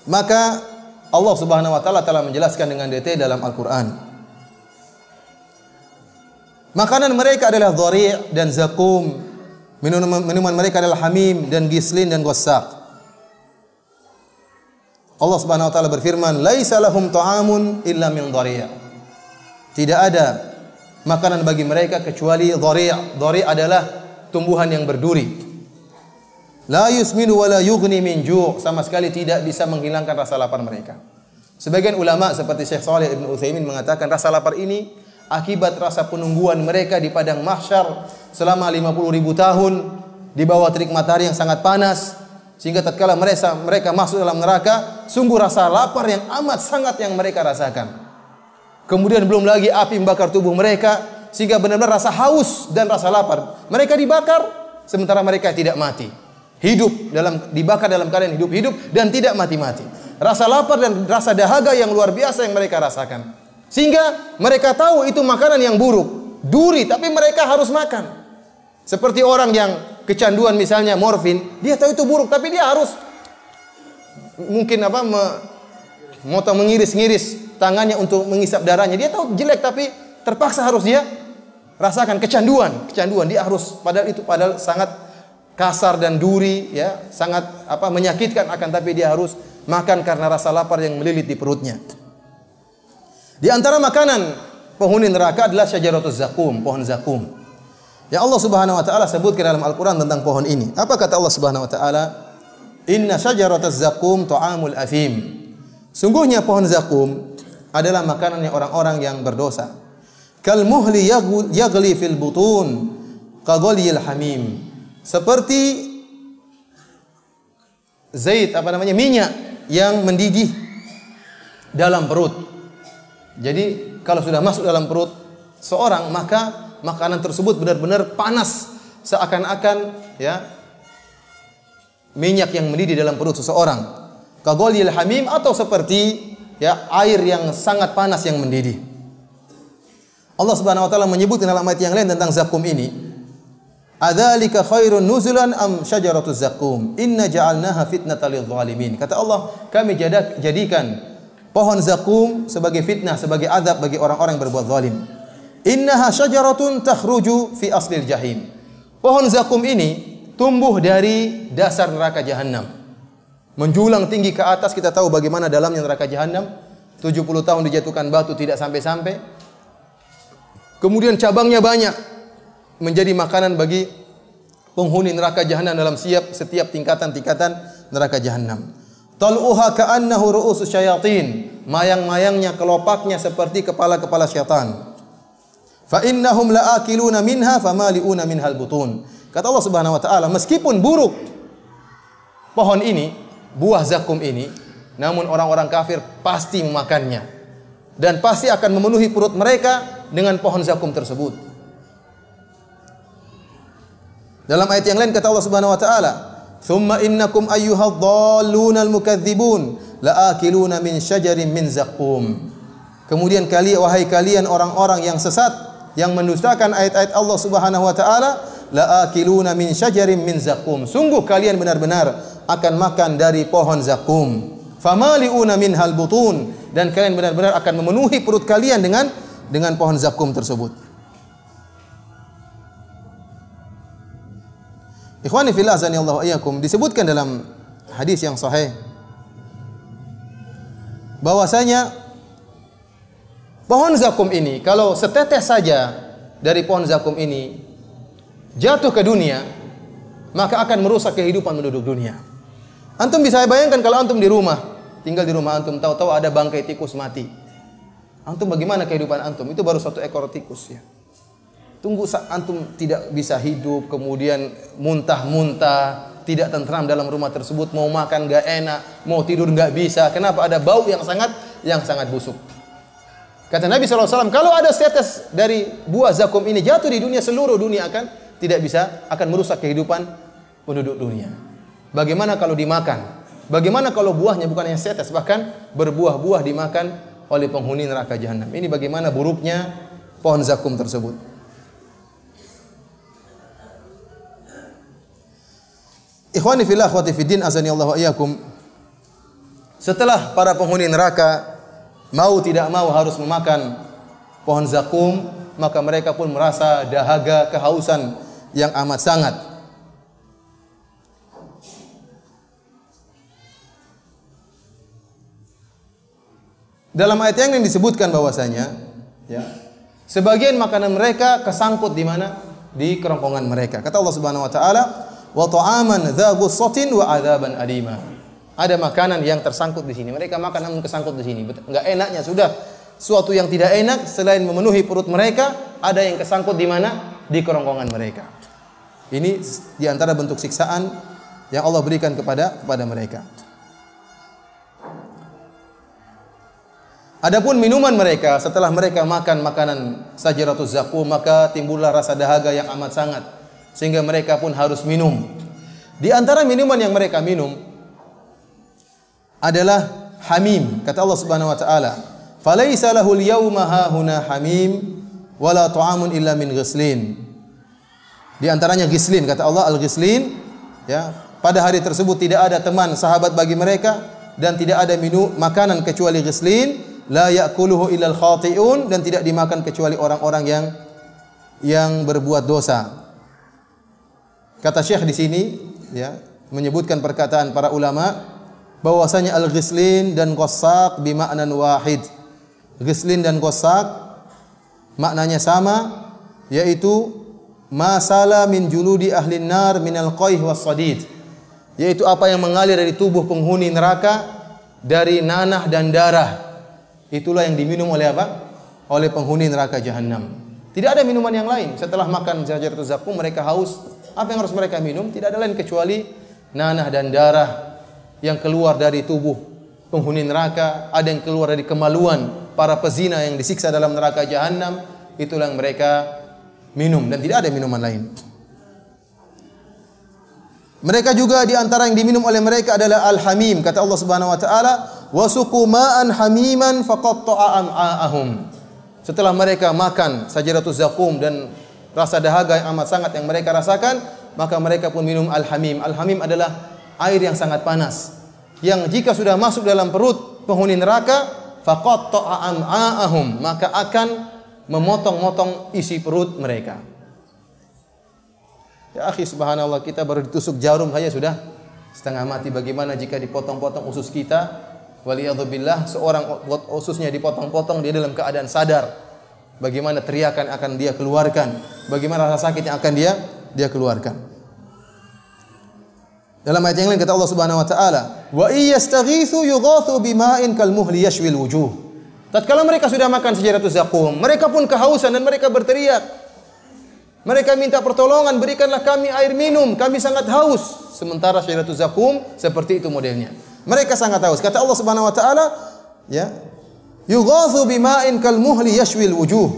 maka Allah Subhanahu wa taala telah menjelaskan dengan detail dalam Al-Qur'an. Makanan mereka adalah dhari' dan zakum. Minuman mereka adalah hamim dan gislin dan ghassaq. Allah Subhanahu wa taala berfirman, "Laisa lahum ta'amun illa min dhari'." Tidak ada makanan bagi mereka kecuali dhari'. Dhari' adalah tumbuhan yang berduri. La yusminu wa la yughni min ju', sama sekali tidak bisa menghilangkan rasa lapar mereka. Sebagian ulama seperti Syekh Shalih Ibn Utsaimin mengatakan rasa lapar ini akibat rasa penungguan mereka di padang mahsyar selama 50.000 tahun di bawah terik matahari yang sangat panas, sehingga tatkala mereka masuk dalam neraka, sungguh rasa lapar yang amat sangat yang mereka rasakan. Kemudian belum lagi api membakar tubuh mereka, sehingga benar-benar rasa haus dan rasa lapar. Mereka dibakar sementara mereka tidak mati. Dibakar dalam keadaan hidup-hidup dan tidak mati-mati. Rasa lapar dan rasa dahaga yang luar biasa yang mereka rasakan. Sehingga mereka tahu itu makanan yang buruk, duri, tapi mereka harus makan. Seperti orang yang kecanduan misalnya morfin, dia tahu itu buruk tapi dia harus mungkin mengiris-ngiris tangannya untuk mengisap darahnya. Dia tahu jelek tapi terpaksa harus dia rasakan kecanduan. Dia harus, padahal sangat kasar dan duri ya, sangat menyakitkan, akan tapi dia harus makan karena rasa lapar yang melilit di perutnya. Di antara makanan penghuni neraka adalah syajaratuz zakum, pohon zakum. Ya Allah Subhanahu wa taala sebutkan dalam Al-Qur'an tentang pohon ini. Apa kata Allah Subhanahu wa taala? Inna syajarataz zakum ta'amul athim. Sungguhnya pohon zakum adalah makanannya orang-orang yang berdosa. Kal muhli yaghli fil butun kaghaliyil hamim. Seperti minyak yang mendidih dalam perut. Jadi kalau sudah masuk dalam perut seorang, maka makanan tersebut benar-benar panas, seakan-akan ya minyak yang mendidih dalam perut seseorang. Kaghaliyil hamim, atau seperti ya air yang sangat panas yang mendidih. Allah Subhanahu wa taala menyebutkan dalam ayat yang lain tentang zakum ini. Adzalika khairun nuzulan am syajaratuz zakum inna ja'alnaha fitnatan lil zalimin. Kata Allah, kami jadikan pohon zakum sebagai fitnah, sebagai azab bagi orang-orang yang berbuat zalim. Innaha syajaratun takhruju fi aslil jahim. Pohon zakum ini tumbuh dari dasar neraka jahanam, menjulang tinggi ke atas. Kita tahu bagaimana dalamnya neraka jahanam. 70 tahun dijatuhkan batu tidak sampai-sampai. Kemudian cabangnya banyak, menjadi makanan bagi penghuni neraka jahanam dalam setiap tingkatan-tingkatan neraka jahanam. Tal'uha ka'annahu ru'usus syayatin. Mayang-mayangnya, kelopaknya seperti kepala-kepala syaitan. Fa innahum la'akiluna minha famali'una minhal butun. Kata Allah Subhanahu wa taala, meskipun buruk pohon ini, buah zakum ini, namun orang-orang kafir pasti memakannya dan pasti akan memenuhi perut mereka dengan pohon zakum tersebut. Dalam ayat yang lain kata Allah Subhanahu wa taala, "Tsumma innakum ayyuhadh-dhallunal mukadzibun la'akiluna min syajarin min zakum." Kemudian wahai kalian orang-orang yang sesat, yang mendustakan ayat-ayat Allah Subhanahu wa taala, la'akiluna min syajarin min zakum. Sungguh kalian benar-benar akan makan dari pohon zakum. Famali'una minhal butun, dan kalian benar-benar akan memenuhi perut kalian dengan pohon zakum tersebut. Ikhwani fillah azanillahu wa iyyakum, disebutkan dalam hadis yang sahih bahwasanya pohon zakum ini, kalau setetes saja dari pohon zakum ini jatuh ke dunia, maka akan merusak kehidupan penduduk dunia. Antum bisa bayangkan kalau antum tinggal di rumah antum, tahu-tahu ada bangkai tikus mati. Antum bagaimana kehidupan antum? Itu baru satu ekor tikus ya. Tunggu saat antum tidak bisa hidup, kemudian muntah-muntah, tidak tentram dalam rumah tersebut, mau makan enggak enak, mau tidur enggak bisa. Kenapa? Ada bau yang sangat busuk. Kata Nabi SAW, kalau ada setetes dari buah zakum ini jatuh di dunia, seluruh dunia akan merusak kehidupan penduduk dunia. Bagaimana kalau dimakan? Bagaimana kalau buahnya bukan hanya setes, bahkan berbuah-buah dimakan oleh penghuni neraka jahanam. Ini bagaimana buruknya pohon zakum tersebut. Ikhwani fillah, akhwati fiddin, azani Allah wa iyyakum. Setelah para penghuni neraka mau tidak mau harus memakan pohon zakum, maka mereka pun merasa dahaga, kehausan yang amat sangat. Dalam ayat yang disebutkan bahwasanya, ya, sebagian makanan mereka kesangkut di mana? Di kerongkongan mereka. Kata Allah Subhanahu wa taala, "Wa ta'aman dza ghussatin wa 'adzaban alima." Ada makanan yang tersangkut di sini. Mereka makan namun kesangkut di sini. Enggak enaknya sudah. Suatu yang tidak enak selain memenuhi perut mereka, ada yang kesangkut di mana? Di kerongkongan mereka. Ini di antara bentuk siksaan yang Allah berikan kepada mereka. Adapun minuman mereka, setelah mereka makan makanan Sajaratuz Zakum, maka timbullah rasa dahaga yang amat sangat, sehingga mereka pun harus minum. Di antara minuman yang mereka minum adalah hamim. Kata Allah Subhanahu wa taala, "Falaisa lahul yauma hahuna hamim wala ta'amun illa min ghislin." Di antaranya ghislin, kata Allah, al-ghislin, ya, pada hari tersebut tidak ada teman sahabat bagi mereka dan tidak ada makanan kecuali ghislin. La ya'kuluhu illal khati'un, dan tidak dimakan kecuali orang-orang yang berbuat dosa. Kata Syekh di sini, ya, menyebutkan perkataan para ulama bahwasanya al-ghislin dan qassaq bima'nan wahid. Ghislin dan qassaq maknanya sama, yaitu masala min juludi ahlin nar minal qayh was sadid, yaitu apa yang mengalir dari tubuh penghuni neraka dari nanah dan darah. Itulah yang diminum oleh apa? Oleh penghuni neraka jahanam. Tidak ada minuman yang lain. Setelah makan Sajaratuz Zakum mereka haus. Apa yang harus mereka minum? Tidak ada lain kecuali nanah dan darah yang keluar dari tubuh penghuni neraka. Ada yang keluar dari kemaluan para pezina yang disiksa dalam neraka jahanam. Itulah yang mereka minum, dan tidak ada minuman lain. Mereka juga di antara yang diminum oleh mereka adalah al-hamim. Kata Allah Subhanahu wa taala, "Wa suqu ma'an hamiman faqatta'a am'a'ahum." Setelah mereka makan Sajaratuz Zakum dan rasa dahaga yang amat sangat yang mereka rasakan, maka mereka pun minum al-hamim. Al-hamim adalah air yang sangat panas, yang jika sudah masuk dalam perut penghuni neraka, faqatta'a am'a'ahum, maka akan memotong-motong isi perut mereka. Ya akhi, subhanallah, kita baru ditusuk jarum saja sudah setengah mati. Bagaimana jika dipotong-potong usus kita? Waliyadzubillah, seorang ususnya dipotong-potong, dia dalam keadaan sadar. Bagaimana teriakan akan dia keluarkan? Bagaimana rasa sakit yang akan dia keluarkan? Dalam ayat yang lain kata Allah Subhanahu wa taala, "Wa iyastaghitsu yughatsu bima'in kalmuhli yashwil wujuh." Tatkala mereka sudah makan Sajaratuz Zakum, mereka pun kehausan dan mereka berteriak. Mereka minta pertolongan, berikanlah kami air minum, kami sangat haus. Sementara Sajaratuz Zakum seperti itu modelnya. Mereka sangat haus. Kata Allah Subhanahu wa taala, ya, yughatsu bima'in kalmuhli yashwil wujuh.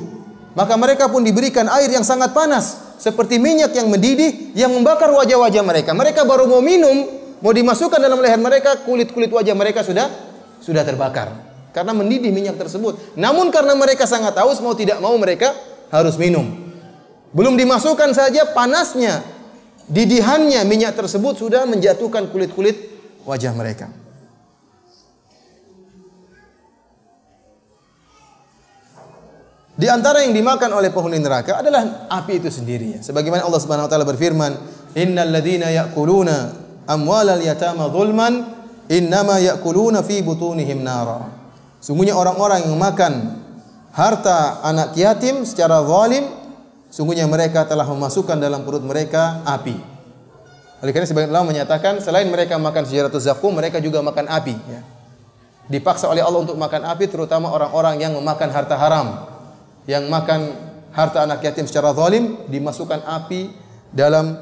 Maka mereka pun diberikan air yang sangat panas, seperti minyak yang mendidih yang membakar wajah-wajah mereka. Mereka baru mau minum, mau dimasukkan dalam leher mereka, kulit-kulit wajah mereka sudah terbakar karena mendidih minyak tersebut. Namun karena mereka sangat haus, mau tidak mau mereka harus minum. Belum dimasukkan saja, panasnya, didihannya minyak tersebut sudah menjatuhkan kulit-kulit wajah mereka. Di antara yang dimakan oleh penghuni neraka adalah api itu sendiri. Sebagaimana Allah Subhanahu wa taala berfirman, "Innal ladzina ya'kuluna amwalal yatama dzulman, innama ya'kuluna fi butunihim nara." Sungguhnya orang-orang yang makan harta anak yatim secara zalim, sungguhnya mereka telah memasukkan dalam perut mereka api. Oleh karena sebagian ulama menyatakan selain mereka makan Sajaratuz Zakum, mereka juga makan api. Ya. Dipaksa oleh Allah untuk makan api, terutama orang-orang yang memakan harta haram, yang makan harta anak yatim secara zalim, dimasukkan api dalam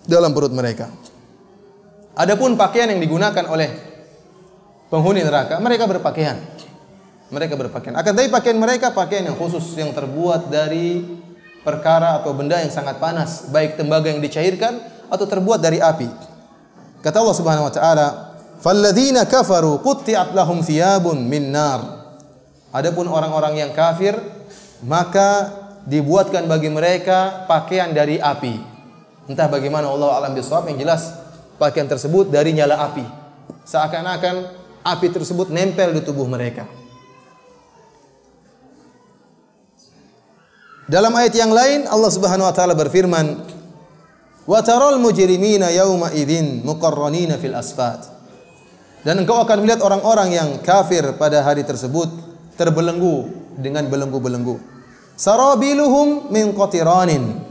perut mereka. Adapun pakaian yang digunakan oleh penghuni neraka, mereka berpakaian. Akan tapi pakaian mereka pakaian yang khusus, yang terbuat dari perkara atau benda yang sangat panas, baik tembaga yang dicairkan atau terbuat dari api. Kata Allah Subhanahu wa taala, "Falladzina kafaru qutti'at lahum thiyabun min nar." Adapun orang-orang yang kafir, maka dibuatkan bagi mereka pakaian dari api. Entah bagaimana, Allah a'lam bishawab, yang jelas pakaian tersebut dari nyala api. Seakan-akan api tersebut nempel di tubuh mereka. Dalam ayat yang lain Allah Subhanahu wa taala berfirman, "Wa taral mujrimina yauma idzin muqarranina fil asfat." Dan engkau akan melihat orang-orang yang kafir pada hari tersebut terbelenggu dengan belenggu-belenggu. Sarabiluhum min qatiranin.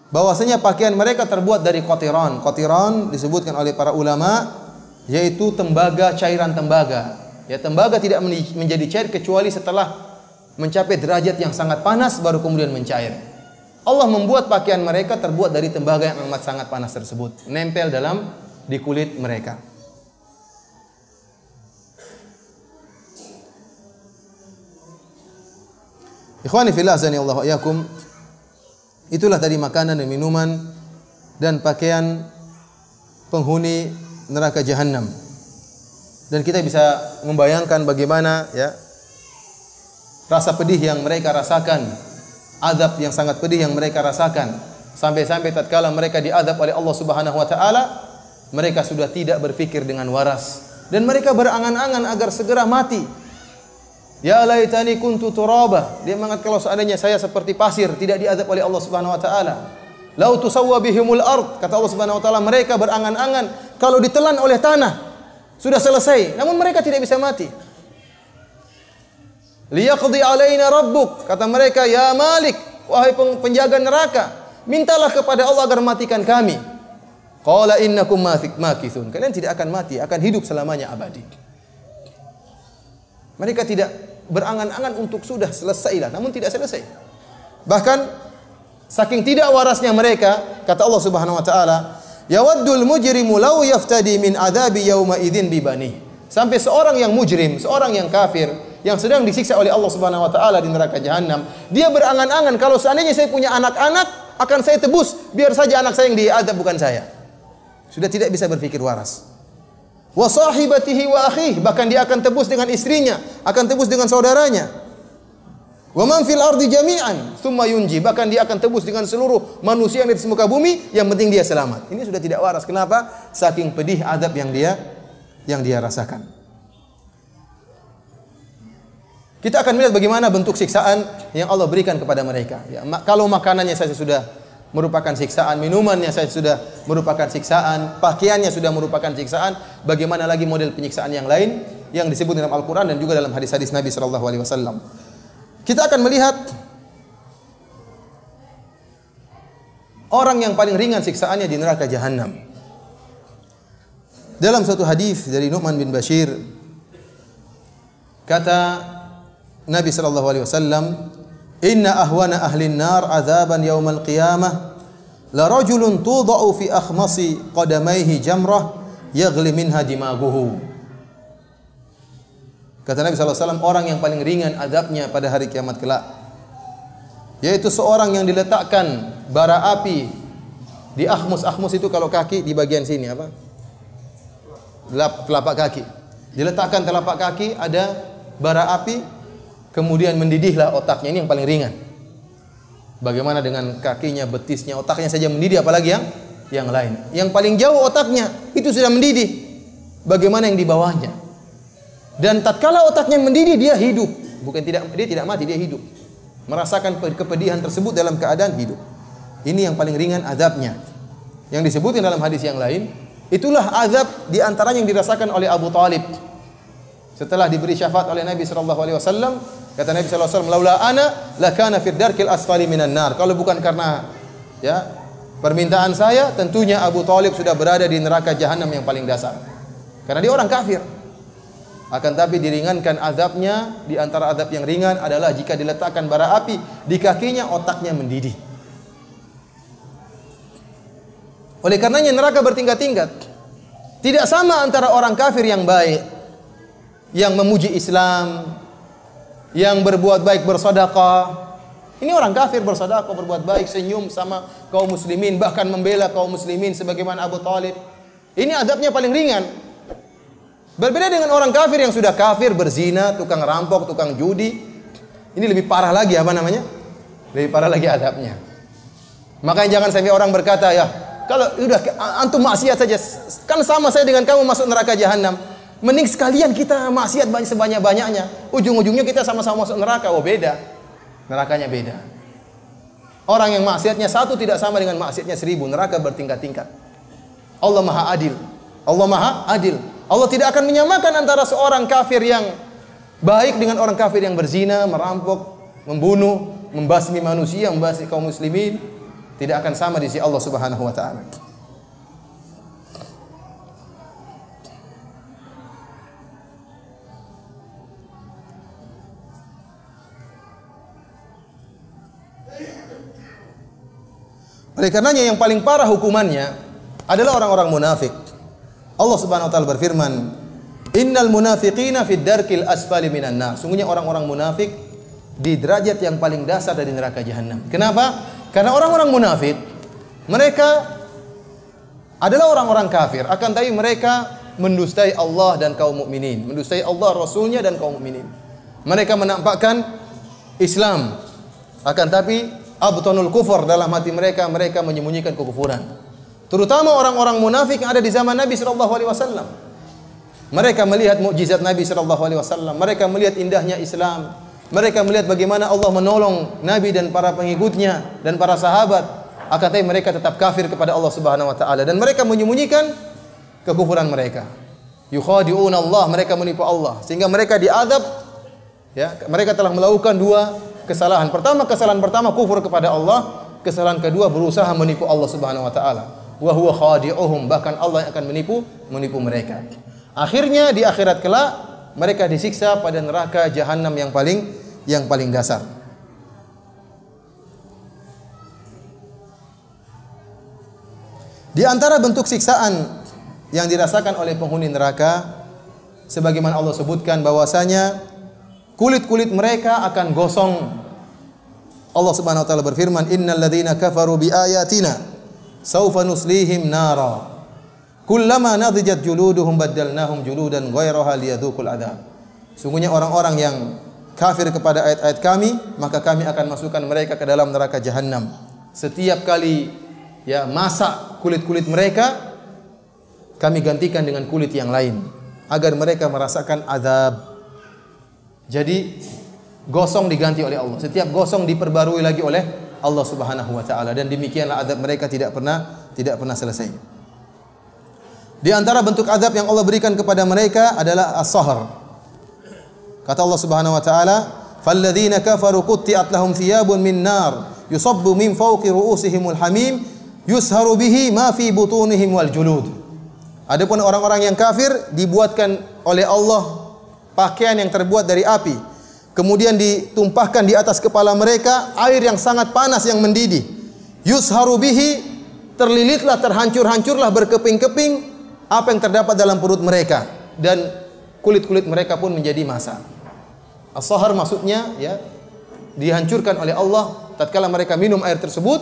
Bahwasanya pakaian mereka terbuat dari qatiran. Qatiran disebutkan oleh para ulama yaitu tembaga, cairan tembaga. Ya, tembaga tidak menjadi cair kecuali setelah mencapai derajat yang sangat panas baru kemudian mencair. Allah membuat pakaian mereka terbuat dari tembaga yang amat sangat panas tersebut, nempel di kulit mereka. Ikhwani fillah azani Allah wa iyyakum. Itulah tadi makanan dan minuman dan pakaian penghuni neraka jahanam. Dan kita bisa membayangkan bagaimana ya rasa pedih yang mereka rasakan, azab yang sangat pedih yang mereka rasakan, sampai-sampai tatkala mereka diazab oleh Allah Subhanahu wa taala, mereka sudah tidak berpikir dengan waras dan mereka berangan-angan agar segera mati. Ya laitani kuntu turaba. Dia mengatakan, kalau seandainya saya seperti pasir, tidak diazab oleh Allah Subhanahu wa taala. Lau tusawwa bihimul ard, kata Allah Subhanahu wa taala, mereka berangan-angan kalau ditelan oleh tanah sudah selesai, namun mereka tidak bisa mati. Liyaqdi alaina rabbuk, kata mereka, ya Malik, wahai penjaga neraka, mintalah kepada Allah agar matikan kami. Qala innakum makithun, kalian tidak akan mati, akan hidup selamanya abadi. Mereka tidak berangan-angan untuk sudah selesailah, namun tidak selesai. Bahkan saking tidak warasnya mereka, kata Allah Subhanahu wa taala, yawaddul mujrimu law yaftadi min adabi yauma idzin bibani. Sampai seorang yang mujrim, seorang yang kafir yang sedang disiksa oleh Allah Subhanahu wa taala di neraka jahanam, dia berangan-angan kalau seandainya saya punya anak-anak akan saya tebus, biar saja anak saya yang diadab bukan saya. Sudah tidak bisa berpikir waras. Wa sahibatihi wa akhihi, bahkan dia akan tebus dengan istrinya, akan tebus dengan saudaranya. Wa man fil ardi jami'an tsumma yunji, bahkan dia akan tebus dengan seluruh manusia yang di muka bumi, yang penting dia selamat. Ini sudah tidak waras. Kenapa? Saking pedih azab yang dia rasakan. Kita akan melihat bagaimana bentuk siksaan yang Allah berikan kepada mereka. Ya, kalau makanannya saja sudah merupakan siksaan, minumannya saja sudah merupakan siksaan, pakaiannya sudah merupakan siksaan, bagaimana lagi model penyiksaan yang lain yang disebut dalam Al-Quran dan juga dalam hadis-hadis Nabi SAW. Kita akan melihat orang yang paling ringan siksaannya di neraka jahanam. Dalam suatu hadis dari Nu'man bin Bashir, kata Nabi sallallahu alaihi wasallam, "Inna ahwana ahli an-nar 'adzaban yaumal qiyamah la rajulun tudha'u fi akhmasi qadamaihi jamrah yaghli minha dimaguhu." Kata Nabi sallallahu alaihi wasallam, orang yang paling ringan azabnya pada hari kiamat kelak yaitu seorang yang diletakkan bara api di akhmus. Akhmus itu kalau kaki di bagian sini apa? Telapak kaki. Diletakkan telapak kaki ada bara api, kemudian mendidihlah otaknya. Ini yang paling ringan. Bagaimana dengan kakinya, betisnya, otaknya saja mendidih, apalagi yang lain. Yang paling jauh otaknya itu sudah mendidih. Bagaimana yang di bawahnya? Dan tatkala otaknya mendidih, dia hidup. Dia tidak mati, dia hidup. Merasakan kepedihan tersebut dalam keadaan hidup. Ini yang paling ringan azabnya. Yang disebutkan dalam hadis yang lain, itulah azab di antaranya yang dirasakan oleh Abu Talib. Setelah diberi syafaat oleh Nabi sallallahu alaihi wasallam, kata Nabi sallallahu alaihi wasallam, "Laula ana lakana fid darkil asfali minan nar." Kalau bukan karena ya permintaan saya, tentunya Abu Talib sudah berada di neraka jahanam yang paling dasar. Karena dia orang kafir. Akan tapi diringankan azabnya, di antara azab yang ringan adalah jika diletakkan bara api di kakinya, otaknya mendidih. Oleh karenanya neraka bertingkat-tingkat. Tidak sama antara orang kafir yang baik, yang memuji Islam, yang berbuat baik, bersedekah, Ini orang kafir bersedekah, berbuat baik, senyum sama kaum muslimin, bahkan membela kaum muslimin sebagaimana Abu Thalib. Ini adabnya paling ringan. Berbeda dengan orang kafir yang sudah kafir, berzina, tukang rampok, tukang judi. Ini lebih parah lagi apa namanya? Lebih parah lagi adabnya. Makanya jangan sampai orang berkata, ya kalau udah antum maksiat saja, kan sama saya dengan kamu masuk neraka jahanam. Mending sekalian kita maksiat sebanyak-banyaknya. Ujung-ujungnya kita sama-sama masuk neraka. Oh beda. Nerakanya beda. Orang yang maksiatnya satu tidak sama dengan maksiatnya 1000. Neraka bertingkat-tingkat. Allah Maha Adil. Allah Maha Adil. Allah tidak akan menyamakan antara seorang kafir yang baik dengan orang kafir yang berzina, merampok, membunuh, membasmi manusia, membasmi kaum muslimin. Tidak akan sama di sisi Allah Subhanahu wa taala. Oleh karenanya yang paling parah hukumannya adalah orang-orang munafik. Allah Subhanahu wa taala berfirman, "Innal munafiqina fid darkil asfali minan nar." Sungguhnya orang-orang munafik di derajat yang paling dasar dari neraka jahanam. Kenapa? Karena orang-orang munafik mereka adalah orang-orang kafir, akan tapi mereka mendustai Allah dan kaum mukminin, mendustai Allah, Rasulnya dan kaum mukminin. Mereka menampakkan Islam, akan tapi abtanul kufur, dalam hati mereka menyembunyikan kekufuran. Terutama orang-orang munafik yang ada di zaman Nabi sallallahu alaihi wasallam. Mereka melihat mukjizat Nabi sallallahu alaihi wasallam, mereka melihat indahnya Islam, mereka melihat bagaimana Allah menolong Nabi dan para pengikutnya dan para sahabat. Akan tetapi mereka tetap kafir kepada Allah Subhanahu wa taala dan mereka menyembunyikan kekufuran mereka. Yukhadi'una Allah, mereka menipu Allah sehingga mereka diadab. Ya, mereka telah melakukan dua kesalahan. Kesalahan pertama kufur kepada Allah, kesalahan kedua berusaha menipu Allah Subhanahu wa taala. Wa huwa khadi'uhum, bahkan Allah yang akan menipu mereka. Akhirnya di akhirat kelak mereka disiksa pada neraka jahanam yang paling dasar. Di antara bentuk siksaan yang dirasakan oleh penghuni neraka, sebagaimana Allah sebutkan bahwasanya kulit-kulit mereka akan gosong. Allah Subhanahu wa taala berfirman, "Innal ladzina kafaru bi ayatina saufa nuslihim nara. Kullama nadijat juluduhum baddalnahum juludan ghairaha liyadzuqul adzab." Sungguhnya orang-orang yang kafir kepada ayat-ayat kami, maka kami akan masukkan mereka ke dalam neraka jahanam. Setiap kali masak kulit-kulit mereka, kami gantikan dengan kulit yang lain agar mereka merasakan azab. Jadi gosong diganti oleh Allah. Setiap gosong diperbarui lagi oleh Allah Subhanahu wa taala dan demikianlah azab mereka tidak pernah selesai. Di antara bentuk azab yang Allah berikan kepada mereka adalah as-sahr. Kata Allah Subhanahu wa taala, "Falladzina kafaru qutti'at lahum thiyabun min nar yusabbu min fawqi ru'usihimul hamim yusharu bihi ma fi butunihim wal julud." Adapun orang-orang yang kafir dibuatkan oleh Allah pakaian yang terbuat dari api. Kemudian ditumpahkan di atas kepala mereka air yang sangat panas yang mendidih. Yusharu bihi, terlilitlah, terhancur-hancurlah, berkeping-keping apa yang terdapat dalam perut mereka dan kulit-kulit mereka pun menjadi masa. As-sahar maksudnya dihancurkan oleh Allah tatkala mereka minum air tersebut,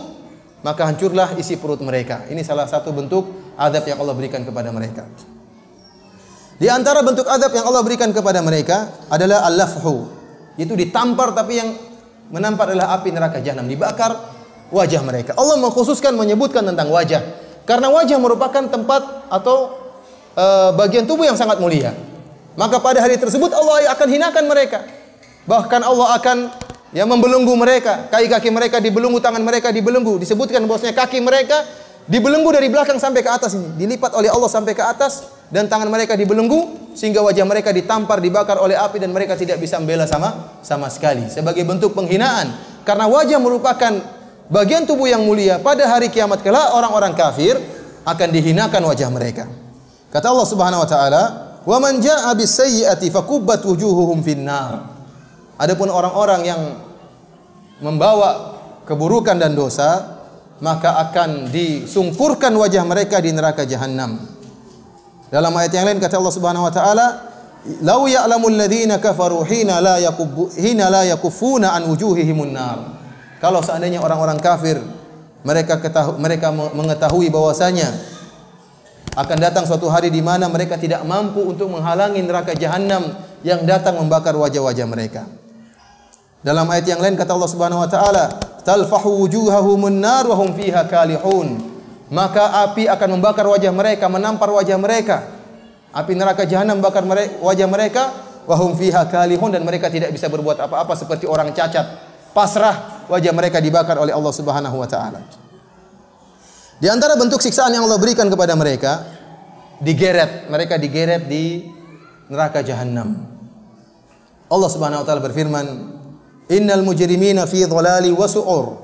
maka hancurlah isi perut mereka. Ini salah satu bentuk azab yang Allah berikan kepada mereka. Di antara bentuk azab yang Allah berikan kepada mereka adalah al-lafhu. Itu ditampar, tapi yang menampar adalah api neraka jahanam, dibakar wajah mereka. Allah mengkhususkan menyebutkan tentang wajah karena wajah merupakan tempat atau bagian tubuh yang sangat mulia. Maka pada hari tersebut Allah akan hinakan mereka. Bahkan Allah akan membelenggu mereka, kaki-kaki mereka dibelenggu, tangan mereka dibelenggu. Disebutkan bahwasanya kaki mereka dibelenggu dari belakang sampai ke atas ini, dilipat oleh Allah sampai ke atas, dan tangan mereka dibelenggu sehingga wajah mereka ditampar, dibakar oleh api dan mereka tidak bisa membela sama sekali sebagai bentuk penghinaan. Karena wajah merupakan bagian tubuh yang mulia. Pada hari kiamat kelak orang-orang kafir akan dihinakan wajah mereka. Kata Allah Subhanahu wa taala, "Wa man jaa'a bis-sayyi'ati fakubbat wujuhuhum fin-nar." Adapun orang-orang yang membawa keburukan dan dosa, maka akan disungkurkan wajah mereka di neraka jahanam. Dalam ayat yang lain kata Allah Subhanahu wa taala, "Lau ya'lamul ladzina kafaru hina la yakuffuna an wujuhihimun nar." Kalau seandainya orang-orang kafir mereka mengetahui bahwasanya akan datang suatu hari di mana mereka tidak mampu untuk menghalangi neraka jahanam yang datang membakar wajah-wajah mereka. Dalam ayat yang lain kata Allah Subhanahu wa taala, "Talfahu wujuhahumun nar wa hum fiha kalihun." Maka api akan membakar wajah mereka, menampar wajah mereka. Api neraka jahanam membakar wajah mereka, wa hum fiha kalihun, dan mereka tidak bisa berbuat apa-apa seperti orang cacat. Pasrah, wajah mereka dibakar oleh Allah Subhanahu wa taala. Di antara bentuk siksaan yang Allah berikan kepada mereka, digeret, mereka digeret di neraka jahanam. Allah Subhanahu wa taala berfirman, "Innal mujrimina fi dhalali wa su'ur,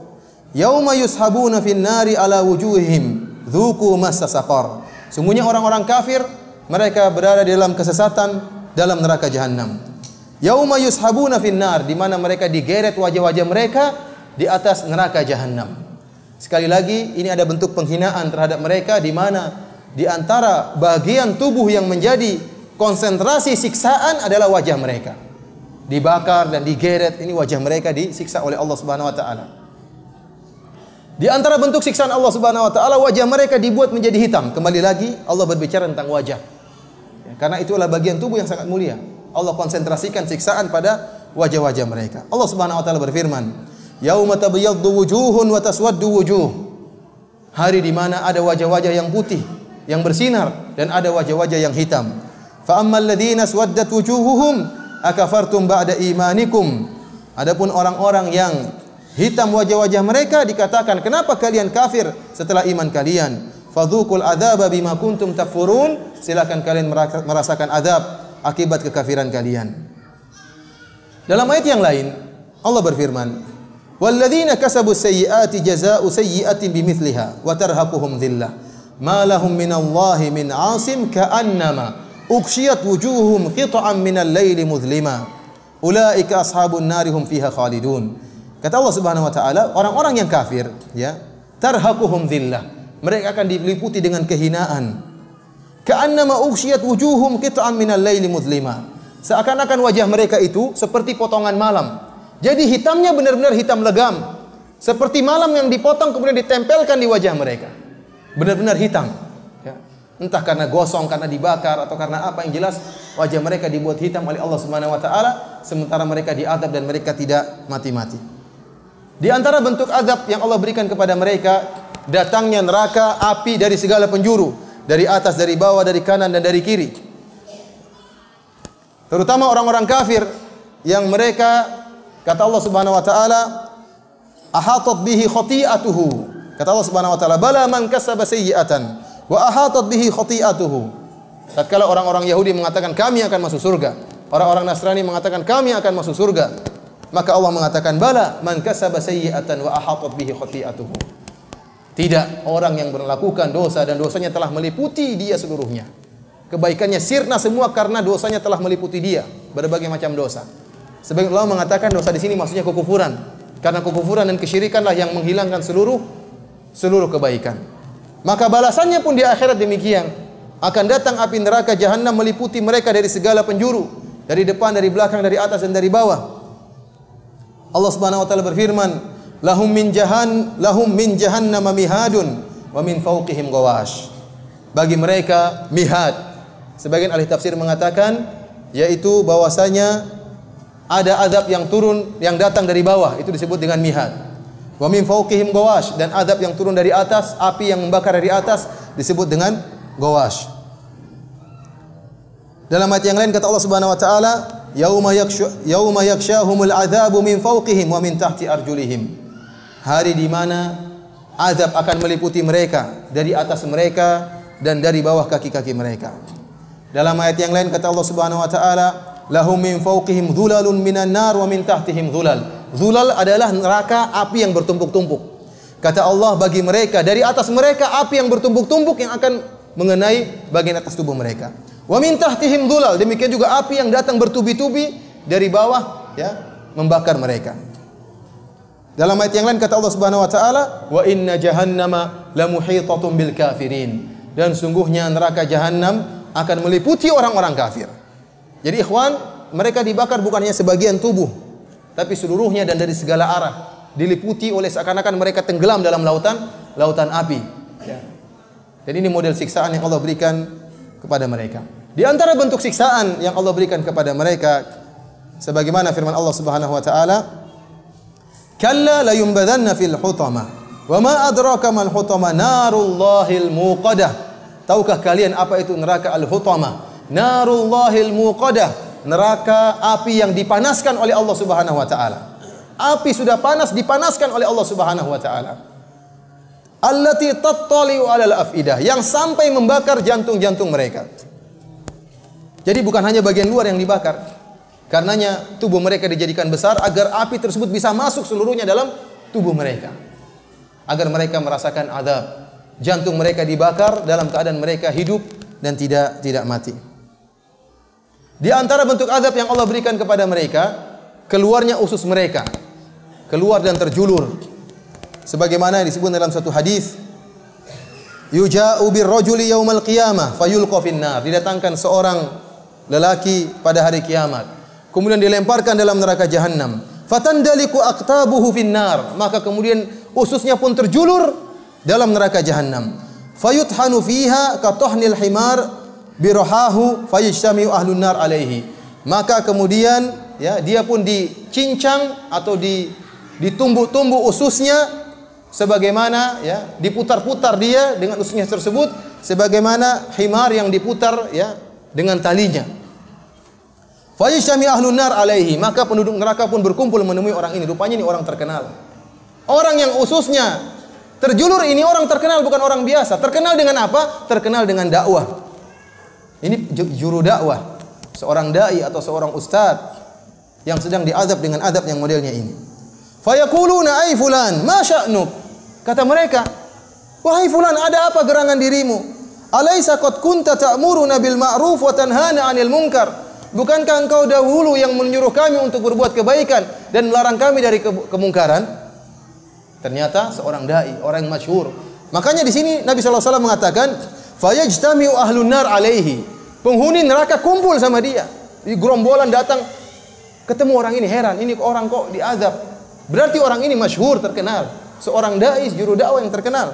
yauma yushabuna fin nari ala wujuhihim, dzuqu massa saqar." Sungguhnya orang-orang kafir mereka berada di dalam kesesatan dalam neraka jahanam. Yauma yushabuna finnar, di mana mereka digeret wajah-wajah mereka di atas neraka jahanam. Sekali lagi ini ada bentuk penghinaan terhadap mereka, di mana di antara bagian tubuh yang menjadi konsentrasi siksaan adalah wajah mereka. Dibakar dan digeret, ini wajah mereka disiksa oleh Allah Subhanahu wa taala. Di antara bentuk siksaan Allah Subhanahu wa taala, wajah mereka dibuat menjadi hitam. Kembali lagi Allah berbicara tentang wajah. Karena itu adalah bagian tubuh yang sangat mulia. Allah konsentrasikan siksaan pada wajah-wajah mereka. Allah Subhanahu wa taala berfirman, "Yauma tabyaddu wujuhun wa taswaddu wujuh." Hari di mana ada wajah-wajah yang putih, yang bersinar, dan ada wajah-wajah yang hitam. Fa ammal ladzina swaddat wujuhuhum akafartum ba'da imanikum. Adapun orang-orang yang hitam wajah-wajah mereka dikatakan, "Kenapa kalian kafir setelah iman kalian?" Fadzuqul adzaba bima kuntum takfurun. Silakan kalian merasakan azab akibat kekafiran kalian. Dalam ayat yang lain Allah berfirman, "Walladzina kasabus sayyi'ati jazaa'u sayyi'atin bimithliha wa tarhaquhum dhillah ma lahum minallahi min 'asim ka'annama ughshiyat wujuhum qit'an minal laili mudhlima ulaika ashabun nari hum fiha khalidun." Kata Allah Subhanahu wa taala, orang-orang yang kafir, ya, tarhaquhum dhillah, mereka akan diliputi dengan kehinaan. Ka'annama ughshiyat wujuhum qit'an minal laili mudhlima. Seakan-akan wajah mereka itu seperti potongan malam. Jadi hitamnya benar-benar hitam legam. Seperti malam yang dipotong kemudian ditempelkan di wajah mereka. Benar-benar hitam. Ya. Entah karena gosong, karena dibakar, atau karena apa, yang jelas wajah mereka dibuat hitam oleh Allah Subhanahu wa taala, sementara mereka diadab dan mereka tidak mati-mati. Di antara bentuk azab yang Allah berikan kepada mereka, datangnya neraka api dari segala penjuru. Dari atas, dari bawah, dari kanan, dan dari kiri. Terutama orang-orang kafir yang mereka, kata Allah Subhanahu wa taala, ahatat bihi khati'atuhu. Kata Allah Subhanahu wa taala, "Bala man kasaba sayyi'atan wa ahatat bihi khati'atuhu." Tatkala orang-orang Yahudi mengatakan kami akan masuk surga, orang-orang Nasrani mengatakan kami akan masuk surga, maka Allah mengatakan, "Bala man kasaba sayyi'atan wa ahatat bihi khati'atuhu." Tidak, orang yang melakukan dosa dan dosanya telah meliputi dia seluruhnya. Kebaikannya sirna semua karena dosanya telah meliputi dia, berbagai macam dosa. Sebagian ulama mengatakan dosa di sini maksudnya kekufuran. Karena kekufuran dan kesyirikanlah yang menghilangkan seluruh kebaikan. Maka balasannya pun di akhirat demikian. Akan datang api neraka jahanam meliputi mereka dari segala penjuru, dari depan, dari belakang, dari atas dan dari bawah. Allah Subhanahu wa taala berfirman, lahum min jahannam mihadun wa min fawqihim ghawash. Bagi mereka mihad. Sebagian ahli tafsir mengatakan yaitu bahwasanya ada azab yang turun, yang datang dari bawah, itu disebut dengan mihad. Wa min fawqihim ghawash, dan azab yang turun dari atas, api yang membakar dari atas disebut dengan ghawash. Dalam ayat yang lain kata Allah Subhanahu wa taala, yauma yakshahumul adzabu min fawqihim wa min tahti arjulihim. Hari di mana azab akan meliputi mereka, dari atas mereka dan dari bawah kaki-kaki mereka. Dalam ayat yang lain kata Allah Subhanahu wa taala, lahum min fawqihim dhulalun minan nar wa min tahtihim dhulal. Dhulal adalah neraka, api yang bertumpuk-tumpuk. Kata Allah, bagi mereka dari atas mereka api yang bertumpuk-tumpuk yang akan mengenai bagian atas tubuh mereka. Wa min tahtihim dhulal, demikian juga api yang datang bertubi-tubi dari bawah, ya, membakar mereka. Dalam ayat yang lain kata Allah Subhanahu wa taala, wa inna jahannama lamuhitatun bil kafirin. Dan sungguhnya neraka jahanam akan meliputi orang-orang kafir. Jadi ikhwan, mereka dibakar bukan hanya sebagian tubuh, tapi seluruhnya dan dari segala arah. diliputi oleh seakan-akan mereka tenggelam dalam lautan api. Ya. Dan ini model siksaan yang Allah berikan kepada mereka. Di antara bentuk siksaan yang Allah berikan kepada mereka, sebagaimana firman Allah Subhanahu wa taala, "Kalla la yunbadanna fil hutamah, wa ma adraka mal hutamah, narullahil muqadah." Tahukah kalian apa itu neraka al-hutamah? Narullahil muqadah, neraka api yang dipanaskan oleh Allah Subhanahu wa taala. Api sudah panas dipanaskan oleh Allah Subhanahu wa taala. Allati tattali'u 'alal afidah, yang sampai membakar jantung-jantung mereka. Jadi bukan hanya bagian luar yang dibakar. Karenanya tubuh mereka dijadikan besar agar api tersebut bisa masuk seluruhnya dalam tubuh mereka. Agar mereka merasakan azab. Jantung mereka dibakar dalam keadaan mereka hidup dan tidak mati. Di antara bentuk azab yang Allah berikan kepada mereka, keluarnya usus mereka. Keluar dan terjulur. Sebagaimana disebut dalam satu hadis, yuja'u birrajuli yaumal qiyamah fayulqa finnar. Didatangkan seorang lelaki pada hari kiamat, kemudian dilemparkan dalam neraka jahanam. Fatandaliku aqtabuhu finnar, maka kemudian ususnya pun terjulur dalam neraka jahanam. Fayuthanu fiha katuhnil himar birohahu fayajtami'u ahlun nar alaihi. Maka kemudian ya, dia pun dicincang atau ditumbuk-tumbuk ususnya, sebagaimana ya, diputar-putar dia dengan ususnya tersebut sebagaimana himar yang diputar ya dengan talinya. Fayajtami ahlun nar alaihi, maka penduduk neraka pun berkumpul menemui orang ini. Rupanya ini orang terkenal. Orang yang ususnya terjulur ini orang terkenal, bukan orang biasa. Terkenal dengan apa? Terkenal dengan dakwah. Ini juru dakwah, seorang dai atau seorang ustaz yang sedang diazab dengan azab yang modelnya ini. Fayaquluna ay fulan, ma sya'nuk? Kata mereka, wahai fulan, ada apa gerangan dirimu? Alaisa qad kunta ta'muruna bil ma'ruf wa tanhana 'anil munkar? Bukankah engkau dahulu yang menyuruh kami untuk berbuat kebaikan dan melarang kami dari kemungkaran? Ternyata seorang dai, orang yang masyhur. Makanya di sini Nabi sallallahu alaihi wasallam mengatakan, fayajtami'u ahlun nar alaihi. Penghuni neraka kumpul sama dia. Di gerombolan datang ketemu orang ini, heran, ini orang kok diazab. Berarti orang ini masyhur, terkenal. Seorang dai, juru dakwah yang terkenal.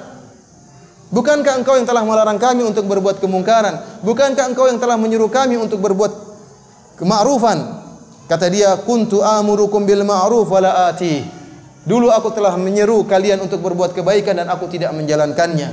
Bukankah engkau yang telah melarang kami untuk berbuat kemungkaran? Bukankah engkau yang telah menyuruh kami untuk berbuat kema'rufan? Kata dia, kuntu amurukum bil ma'ruf wala ati. Dulu aku telah menyeru kalian untuk berbuat kebaikan dan aku tidak menjalankannya.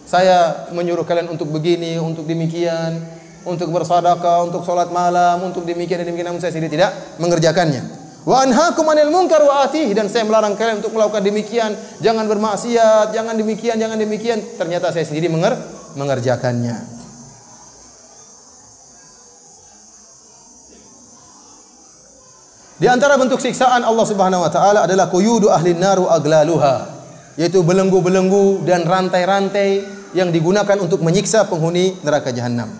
Saya menyuruh kalian untuk begini, untuk demikian, untuk bersedekah, untuk salat malam, untuk demikian dan demikian, namun saya sendiri tidak mengerjakannya. Wa anhaakum 'anil munkar wa atihi, dan saya melarang kalian untuk melakukan demikian, jangan bermaksiat, jangan demikian, jangan demikian. Ternyata saya sendiri mengerjakannya. Di antara bentuk siksaan Allah Subhanahu wa taala adalah quyudu ahlin naru aglaluha, yaitu belenggu-belenggu dan rantai-rantai yang digunakan untuk menyiksa penghuni neraka jahanam.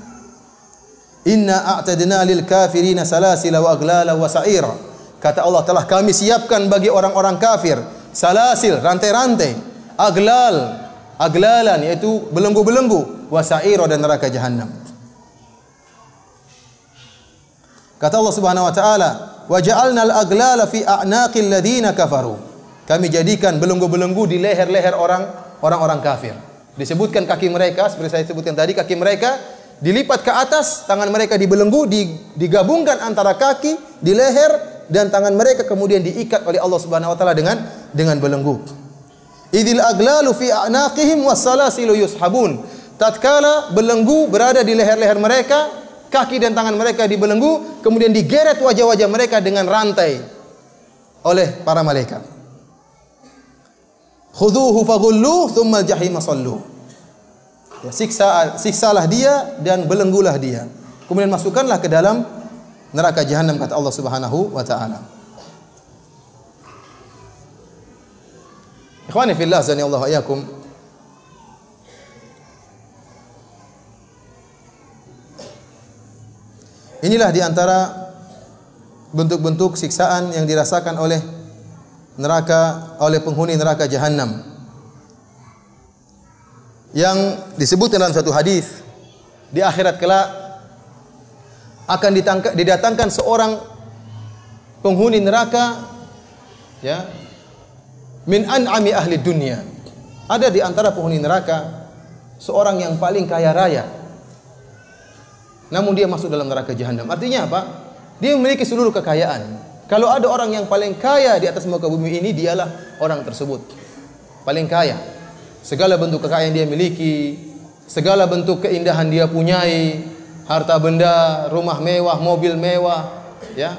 Inna a'tadna lil kafirina salasila wa aglala wa sa'ira. Kata Allah, telah kami siapkan bagi orang-orang kafir salasil, rantai-rantai, aglalan yaitu belenggu-belenggu, wa sa'ira, dan neraka jahanam. Kata Allah Subhanahu wa taala, wa ja'alnal aglala fi a'naqil ladina kafaru. Kami jadikan belenggu-belenggu di leher-leher orang-orang kafir. Disebutkan kaki mereka, seperti saya sebutkan tadi, kaki mereka dilipat ke atas, tangan mereka dibelenggu, digabungkan antara kaki di leher dan tangan mereka kemudian diikat oleh Allah Subhanahu wa taala dengan belenggu. Idil aglalu fi a'naqihim wassalasilu yushabun. Tatkala belenggu berada di leher-leher mereka, kaki dan tangan mereka dibelenggu, kemudian digeret wajah-wajah mereka dengan rantai oleh para malaikat. Khudhuhu faghulluh tsumma al-jahima sallu. Ya, siksalah dia dan belenggulah dia. Kemudian masukkanlah ke dalam neraka jahanam, kata Allah Subhanahu wa taala. Ikhwani fillah, azani Allah wa iyyakum. Inilah di antara bentuk-bentuk siksaan yang dirasakan oleh penghuni neraka jahanam. Yang disebut dalam satu hadis, di akhirat kelak akan didatangkan seorang penghuni neraka, ya, min an'ami ahli dunya. Ada di antara penghuni neraka seorang yang paling kaya raya, namun dia masuk dalam neraka jahanam. Artinya apa? Dia memiliki seluruh kekayaan. Kalau ada orang yang paling kaya di atas muka bumi ini, dialah orang tersebut. Paling kaya. Segala bentuk kekayaan dia miliki, segala bentuk keindahan dia punyai, harta benda, rumah mewah, mobil mewah, ya.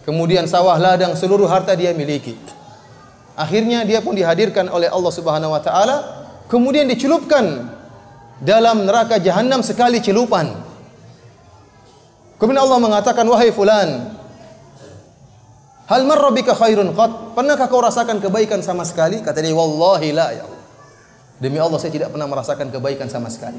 Kemudian sawah ladang, seluruh harta dia miliki. Akhirnya dia pun dihadirkan oleh Allah Subhanahu wa taala, kemudian dicelupkan dalam neraka jahanam sekali celupan. Kemudian Allah mengatakan, wahai fulan, hal marra bika khairun qat? Pernahkah kau rasakan kebaikan sama sekali? Kata dia, wallahi la ya Allah. Demi Allah saya tidak pernah merasakan kebaikan sama sekali.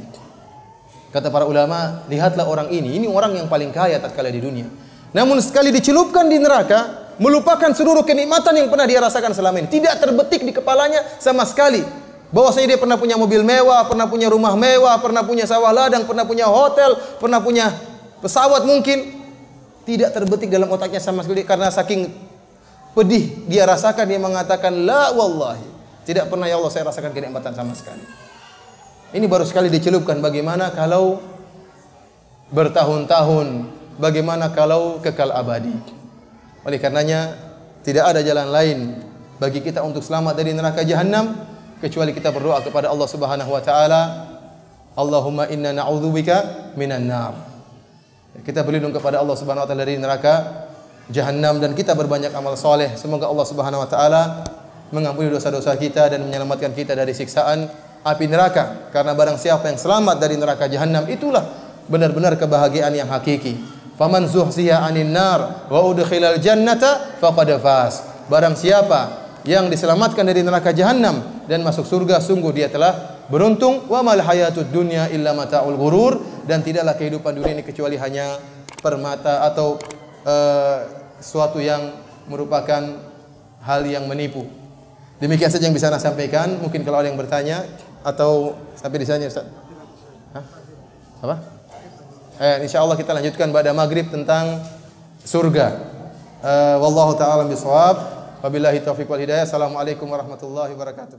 Kata para ulama, lihatlah orang ini orang yang paling kaya tatkala di dunia. Namun sekali dicelupkan di neraka, melupakan seluruh kenikmatan yang pernah dia rasakan selama ini. Tidak terbetik di kepalanya sama sekali bahwasanya dia pernah punya mobil mewah, pernah punya rumah mewah, pernah punya sawah ladang, pernah punya hotel, pernah punya pesawat mungkin. Tidak terbetik dalam otaknya sama sekali, karena saking pedih dia rasakan, dia mengatakan, la wallahi, tidak pernah ya Allah saya rasakan kenikmatan sama sekali. Ini baru sekali dicelupkan, bagaimana kalau bertahun-tahun, bagaimana kalau kekal abadi. Oleh karenanya tidak ada jalan lain bagi kita untuk selamat dari neraka jahanam kecuali kita berdoa kepada Allah Subhanahu wa taala, Allahumma inna na'udzubika minan nar. Kita berlindung kepada Allah Subhanahu wa taala dari neraka jahanam, dan kita berbanyak amal soleh. Semoga Allah Subhanahu wa taala mengampuni dosa-dosa kita dan menyelamatkan kita dari siksaan api neraka. Karena barang siapa yang selamat dari neraka jahanam, itulah benar-benar kebahagiaan yang hakiki. Faman zuhziya 'anil nar wa udkhilal jannata faqad faz. Barang siapa yang diselamatkan dari neraka jahanam dan masuk surga, sungguh dia telah beruntung. Wa mal hayatud dunya illa mata'ul ghurur. Dan tidaklah kehidupan dunia ini kecuali hanya permata atau suatu yang merupakan hal yang menipu. Demikian saja yang bisa saya sampaikan. Mungkin kalau ada yang bertanya atau sampai di sana, Ustaz. Hah? Apa? Insyaallah kita lanjutkan pada maghrib tentang surga. Wallahu ta'ala bisawab. Wabillahi taufiq wal hidayah. Assalamualaikum warahmatullahi wabarakatuh.